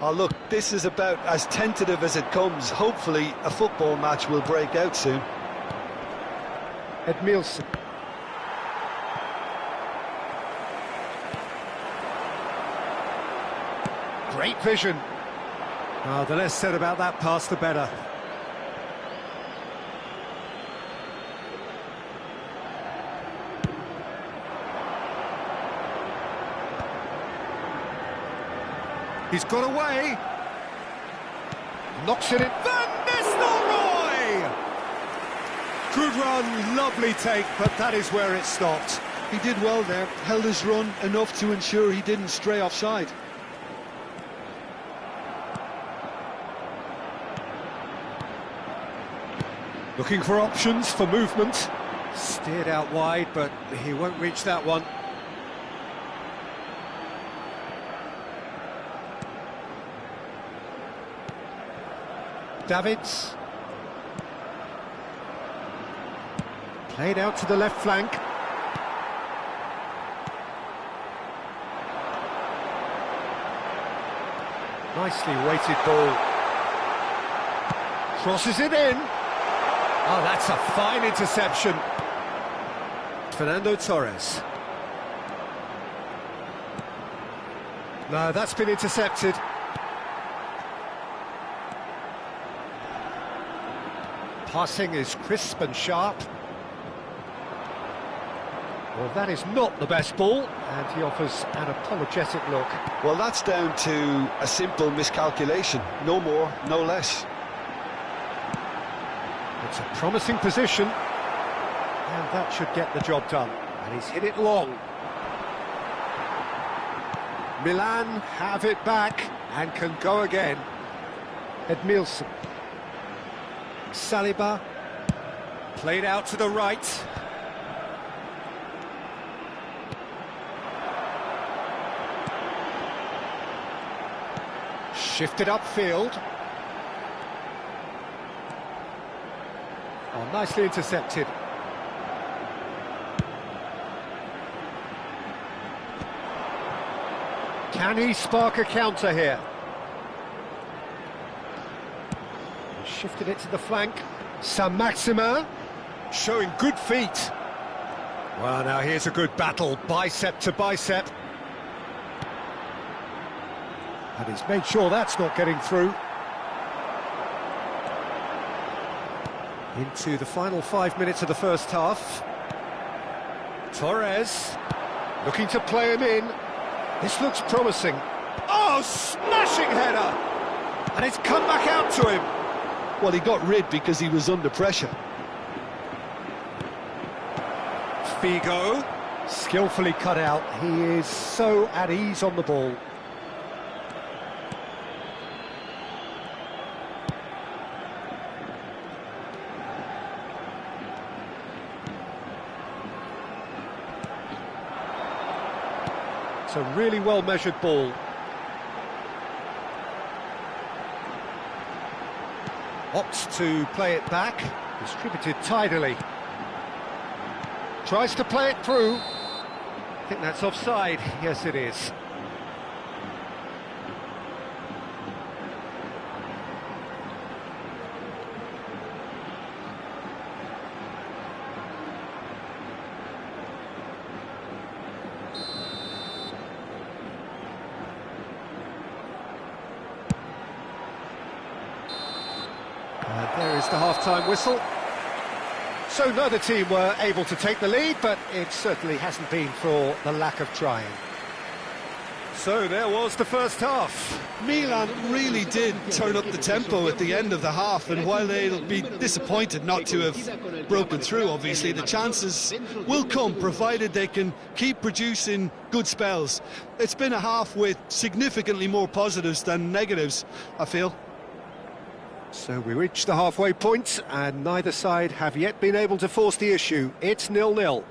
Oh, look, this is about as tentative as it comes. Hopefully, a football match will break out soon. Edmilson. Great vision. Oh, the less said about that pass, the better. He's got away. Knocks it in. Van Nistelrooij! Good run, lovely take, but that is where it stopped. He did well there, held his run enough to ensure he didn't stray offside. Looking for options for movement. Steered out wide, but he won't reach that one. Davids. Played out to the left flank. Nicely weighted ball. Crosses it in. Oh, that's a fine interception. Fernando Torres. No, that's been intercepted. Passing is crisp and sharp. Well, that is not the best ball, and he offers an apologetic look. Well, that's down to a simple miscalculation. No more, no less. It's a promising position, and that should get the job done. And he's hit it long. Milan have it back and can go again. Edmilson. Saliba. Played out to the right. Shifted upfield. Oh, nicely intercepted. Can he spark a counter here? He shifted it to the flank. Saint-Maximin showing good feet. Well, now here's a good battle, bicep to bicep. And he's made sure that's not getting through. Into the final 5 minutes of the first half. Torres looking to play him in. This looks promising. Oh, smashing header! And it's come back out to him. Well, he got rid because he was under pressure. Figo, skillfully cut out. He is so at ease on the ball. It's a really well-measured ball. Opts to play it back, distributed tidily. Tries to play it through. I think that's offside. Yes, it is. There is the half-time whistle. So neither team were able to take the lead, but it certainly hasn't been for the lack of trying. So there was the first half. Milan really did turn up the tempo at the end of the half, and while they'll be disappointed not to have broken through, obviously, the chances will come, provided they can keep producing good spells. It's been a half with significantly more positives than negatives, I feel. So we reach the halfway point, and neither side have yet been able to force the issue. It's 0-0.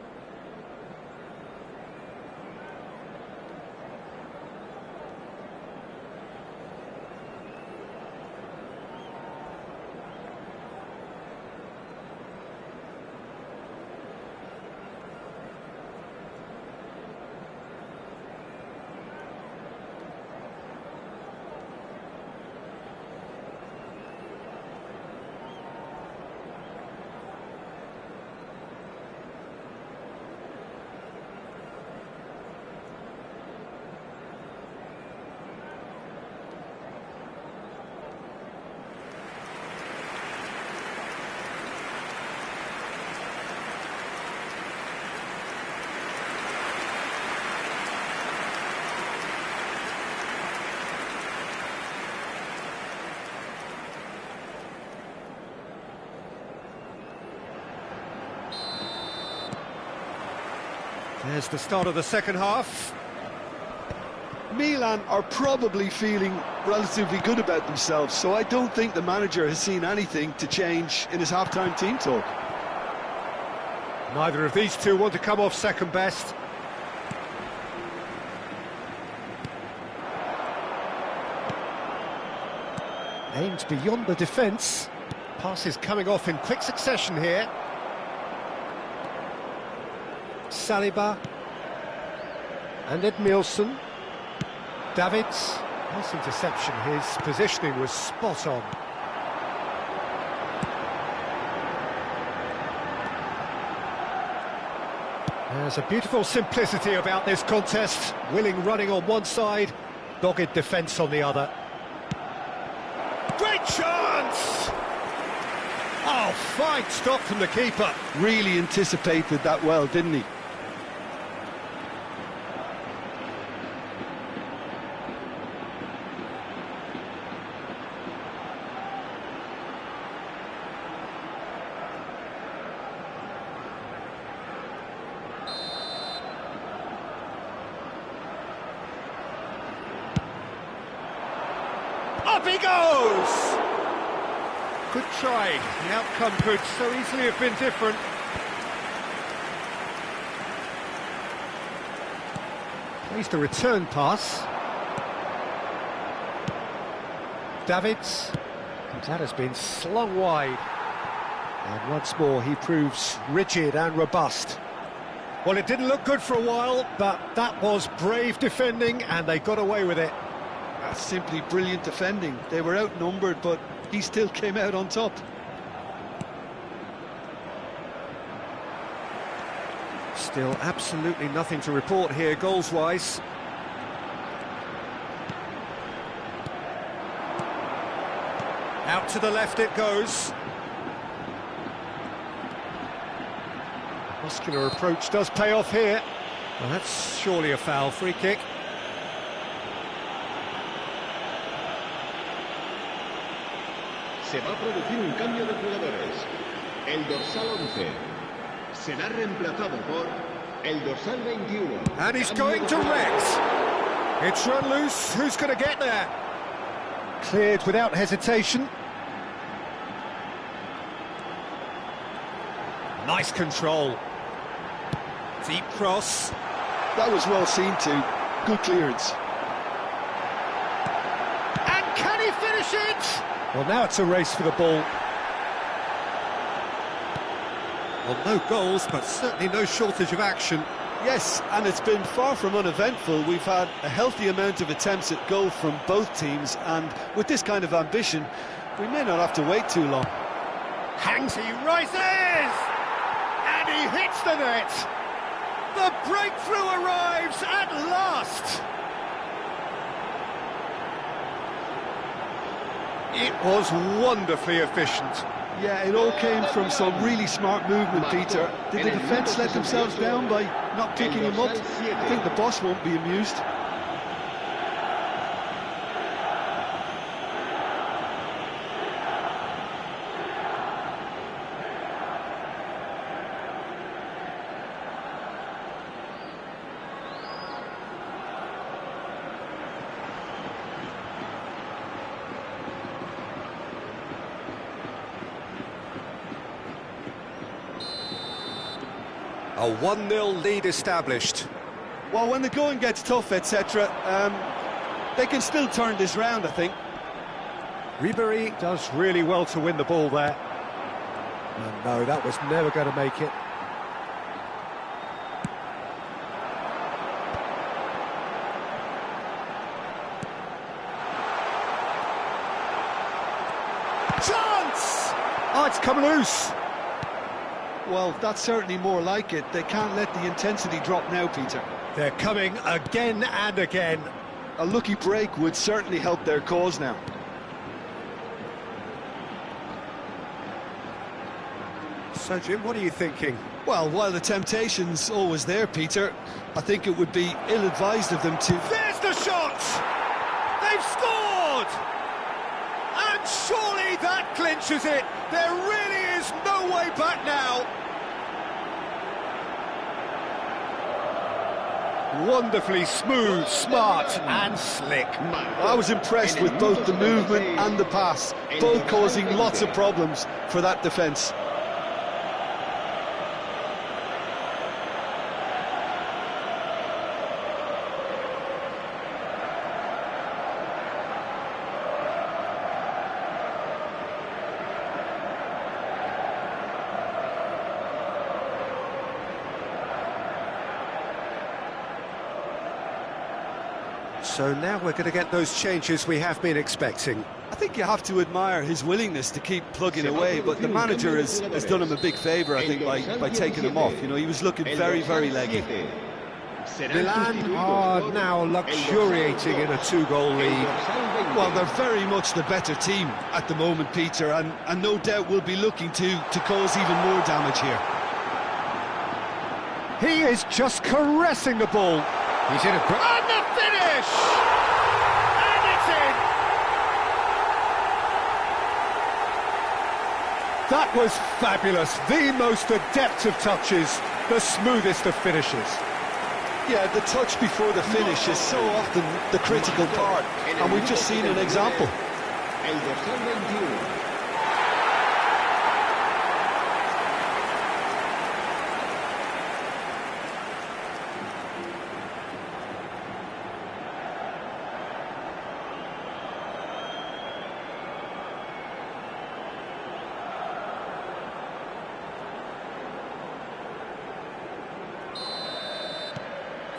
There's the start of the second half. Milan are probably feeling relatively good about themselves, so I don't think the manager has seen anything to change in his half-time team talk. Neither of these two want to come off second best. Aimed beyond the defence. Passes coming off in quick succession here. Saliba and Edmilson. Davids, nice interception. His positioning was spot on. There's a beautiful simplicity about this contest. Willing running on one side, Dogged defence on the other. Great chance! Oh, fine stop from the keeper. Really anticipated that well, didn't he? Up he goes! Good try. The outcome could so easily have been different. Plays the return pass. Davids. And that has been slung wide. And once more he proves rigid and robust. Well, it didn't look good for a while, but that was brave defending and they got away with it. That's simply brilliant defending. They were outnumbered, but he still came out on top. Still absolutely nothing to report here, goals-wise. Out to the left it goes. Muscular approach does pay off here. Well, that's surely a foul. Free kick. Se va a producir un cambio de jugadores. El dorsal 11 será reemplazado por el dorsal 21. And he's going direct. It's run loose. Who's going to get there? Cleared without hesitation. Nice control. Deep cross. That was well seen too. Good clearance. And can he finish it? Well, now it's a race for the ball. Well, no goals, but certainly no shortage of action. Yes, and it's been far from uneventful. We've had a healthy amount of attempts at goal from both teams, and with this kind of ambition, we may not have to wait too long. Hangs, he rises! And he hits the net! The breakthrough arrives at last! It was wonderfully efficient. Yeah, it all came from some really smart movement, Peter. Did the defence let themselves down by not picking him up? I think the boss won't be amused. A 1-0 lead established. Well, when the going gets tough, etc., they can still turn this round, I think. Ribery does really well to win the ball there. And no, that was never going to make it. Chance! Oh, it's come loose. Well, that's certainly more like it. They can't let the intensity drop now, Peter. They're coming again and again. A lucky break would certainly help their cause now. So, Jim, what are you thinking? Well, while the temptation's always there, Peter, I think it would be ill-advised of them to... There's the shot! They've scored! And surely that clinches it. There really is no way back now. Wonderfully smooth, smart and slick. I was impressed with both the movement and the pass, both causing lots of problems for that defence. So now we're going to get those changes we have been expecting. I think you have to admire his willingness to keep plugging away, but the manager has done him a big favour, I think, by taking him off. You know, he was looking very, very leggy. Milan are now luxuriating in a 2-goal lead. Well, they're very much the better team at the moment, Peter, and no doubt will be looking to cause even more damage here. He is just caressing the ball. He's in a... And the finish! And it's in! That was fabulous. The most adept of touches, the smoothest of finishes. Yeah, the touch before the finish is so often the critical part, and we've just seen an example.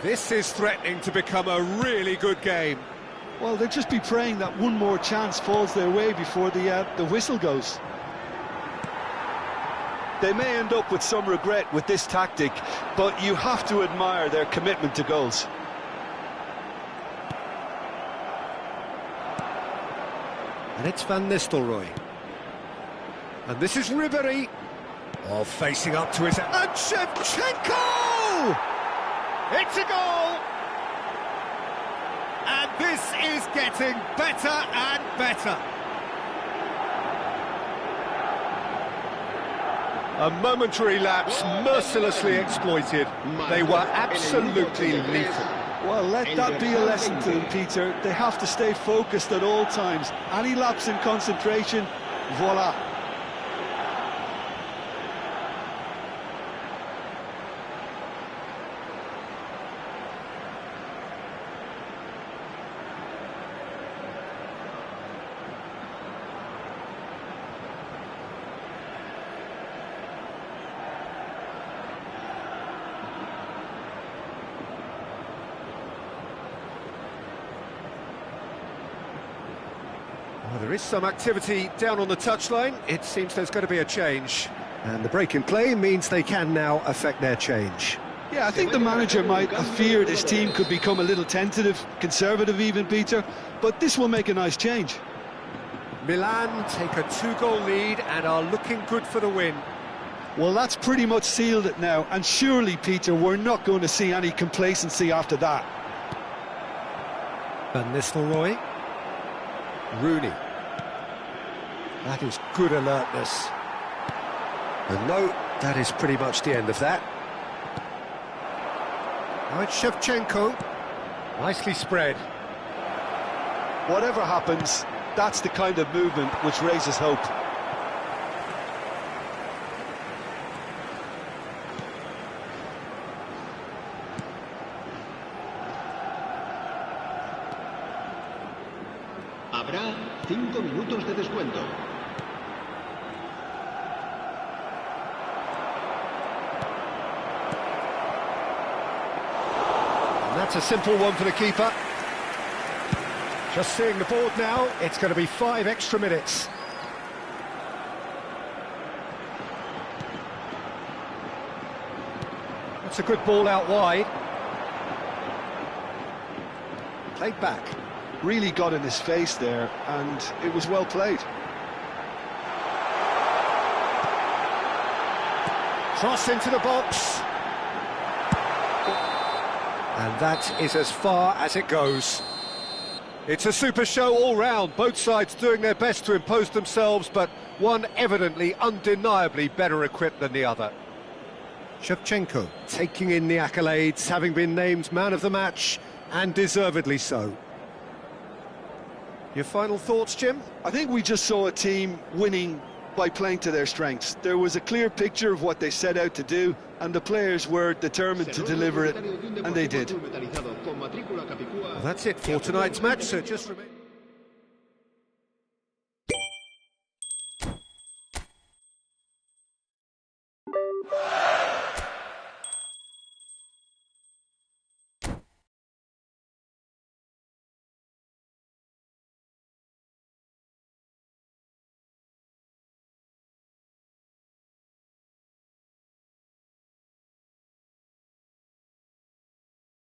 This is threatening to become a really good game. Well, they'll just be praying that one more chance falls their way before the whistle goes. They may end up with some regret with this tactic, but you have to admire their commitment to goals. And it's Van Nistelrooij. And this is Ribery. Oh, facing up to his... And Shevchenko! It's a goal! And this is getting better and better. A momentary lapse mercilessly exploited. They were absolutely lethal. Well, let that be a lesson to them, Peter. They have to stay focused at all times. Any lapse in concentration, voila. Well, there is some activity down on the touchline. It seems there's going to be a change. And the break in play means they can now affect their change. Yeah, I think the manager might have feared his team could become a little tentative, conservative even, Peter, but this will make a nice change. Milan take a 2-goal lead and are looking good for the win. Well, that's pretty much sealed it now, and surely, Peter, we're not going to see any complacency after that. Van Nistelrooij. Rooney. That is good alertness. And no, that is pretty much the end of that. Now it's Shevchenko. Nicely spread. Whatever happens, that's the kind of movement which raises hope. Habrá 5 minutos de descuento. And that's a simple one for the keeper. Just seeing the board now, it's going to be 5 extra minutes. That's a good ball out wide. Played back. Really got in his face there, and it was well played. Cross into the box. And that is as far as it goes. It's a super show all round, both sides doing their best to impose themselves, but one evidently, undeniably better equipped than the other. Shevchenko taking in the accolades, having been named man of the match, and deservedly so. Your final thoughts, Jim? I think we just saw a team winning by playing to their strengths. There was a clear picture of what they set out to do, and the players were determined to deliver it, and they did. Well, that's it for tonight's match, so just remains...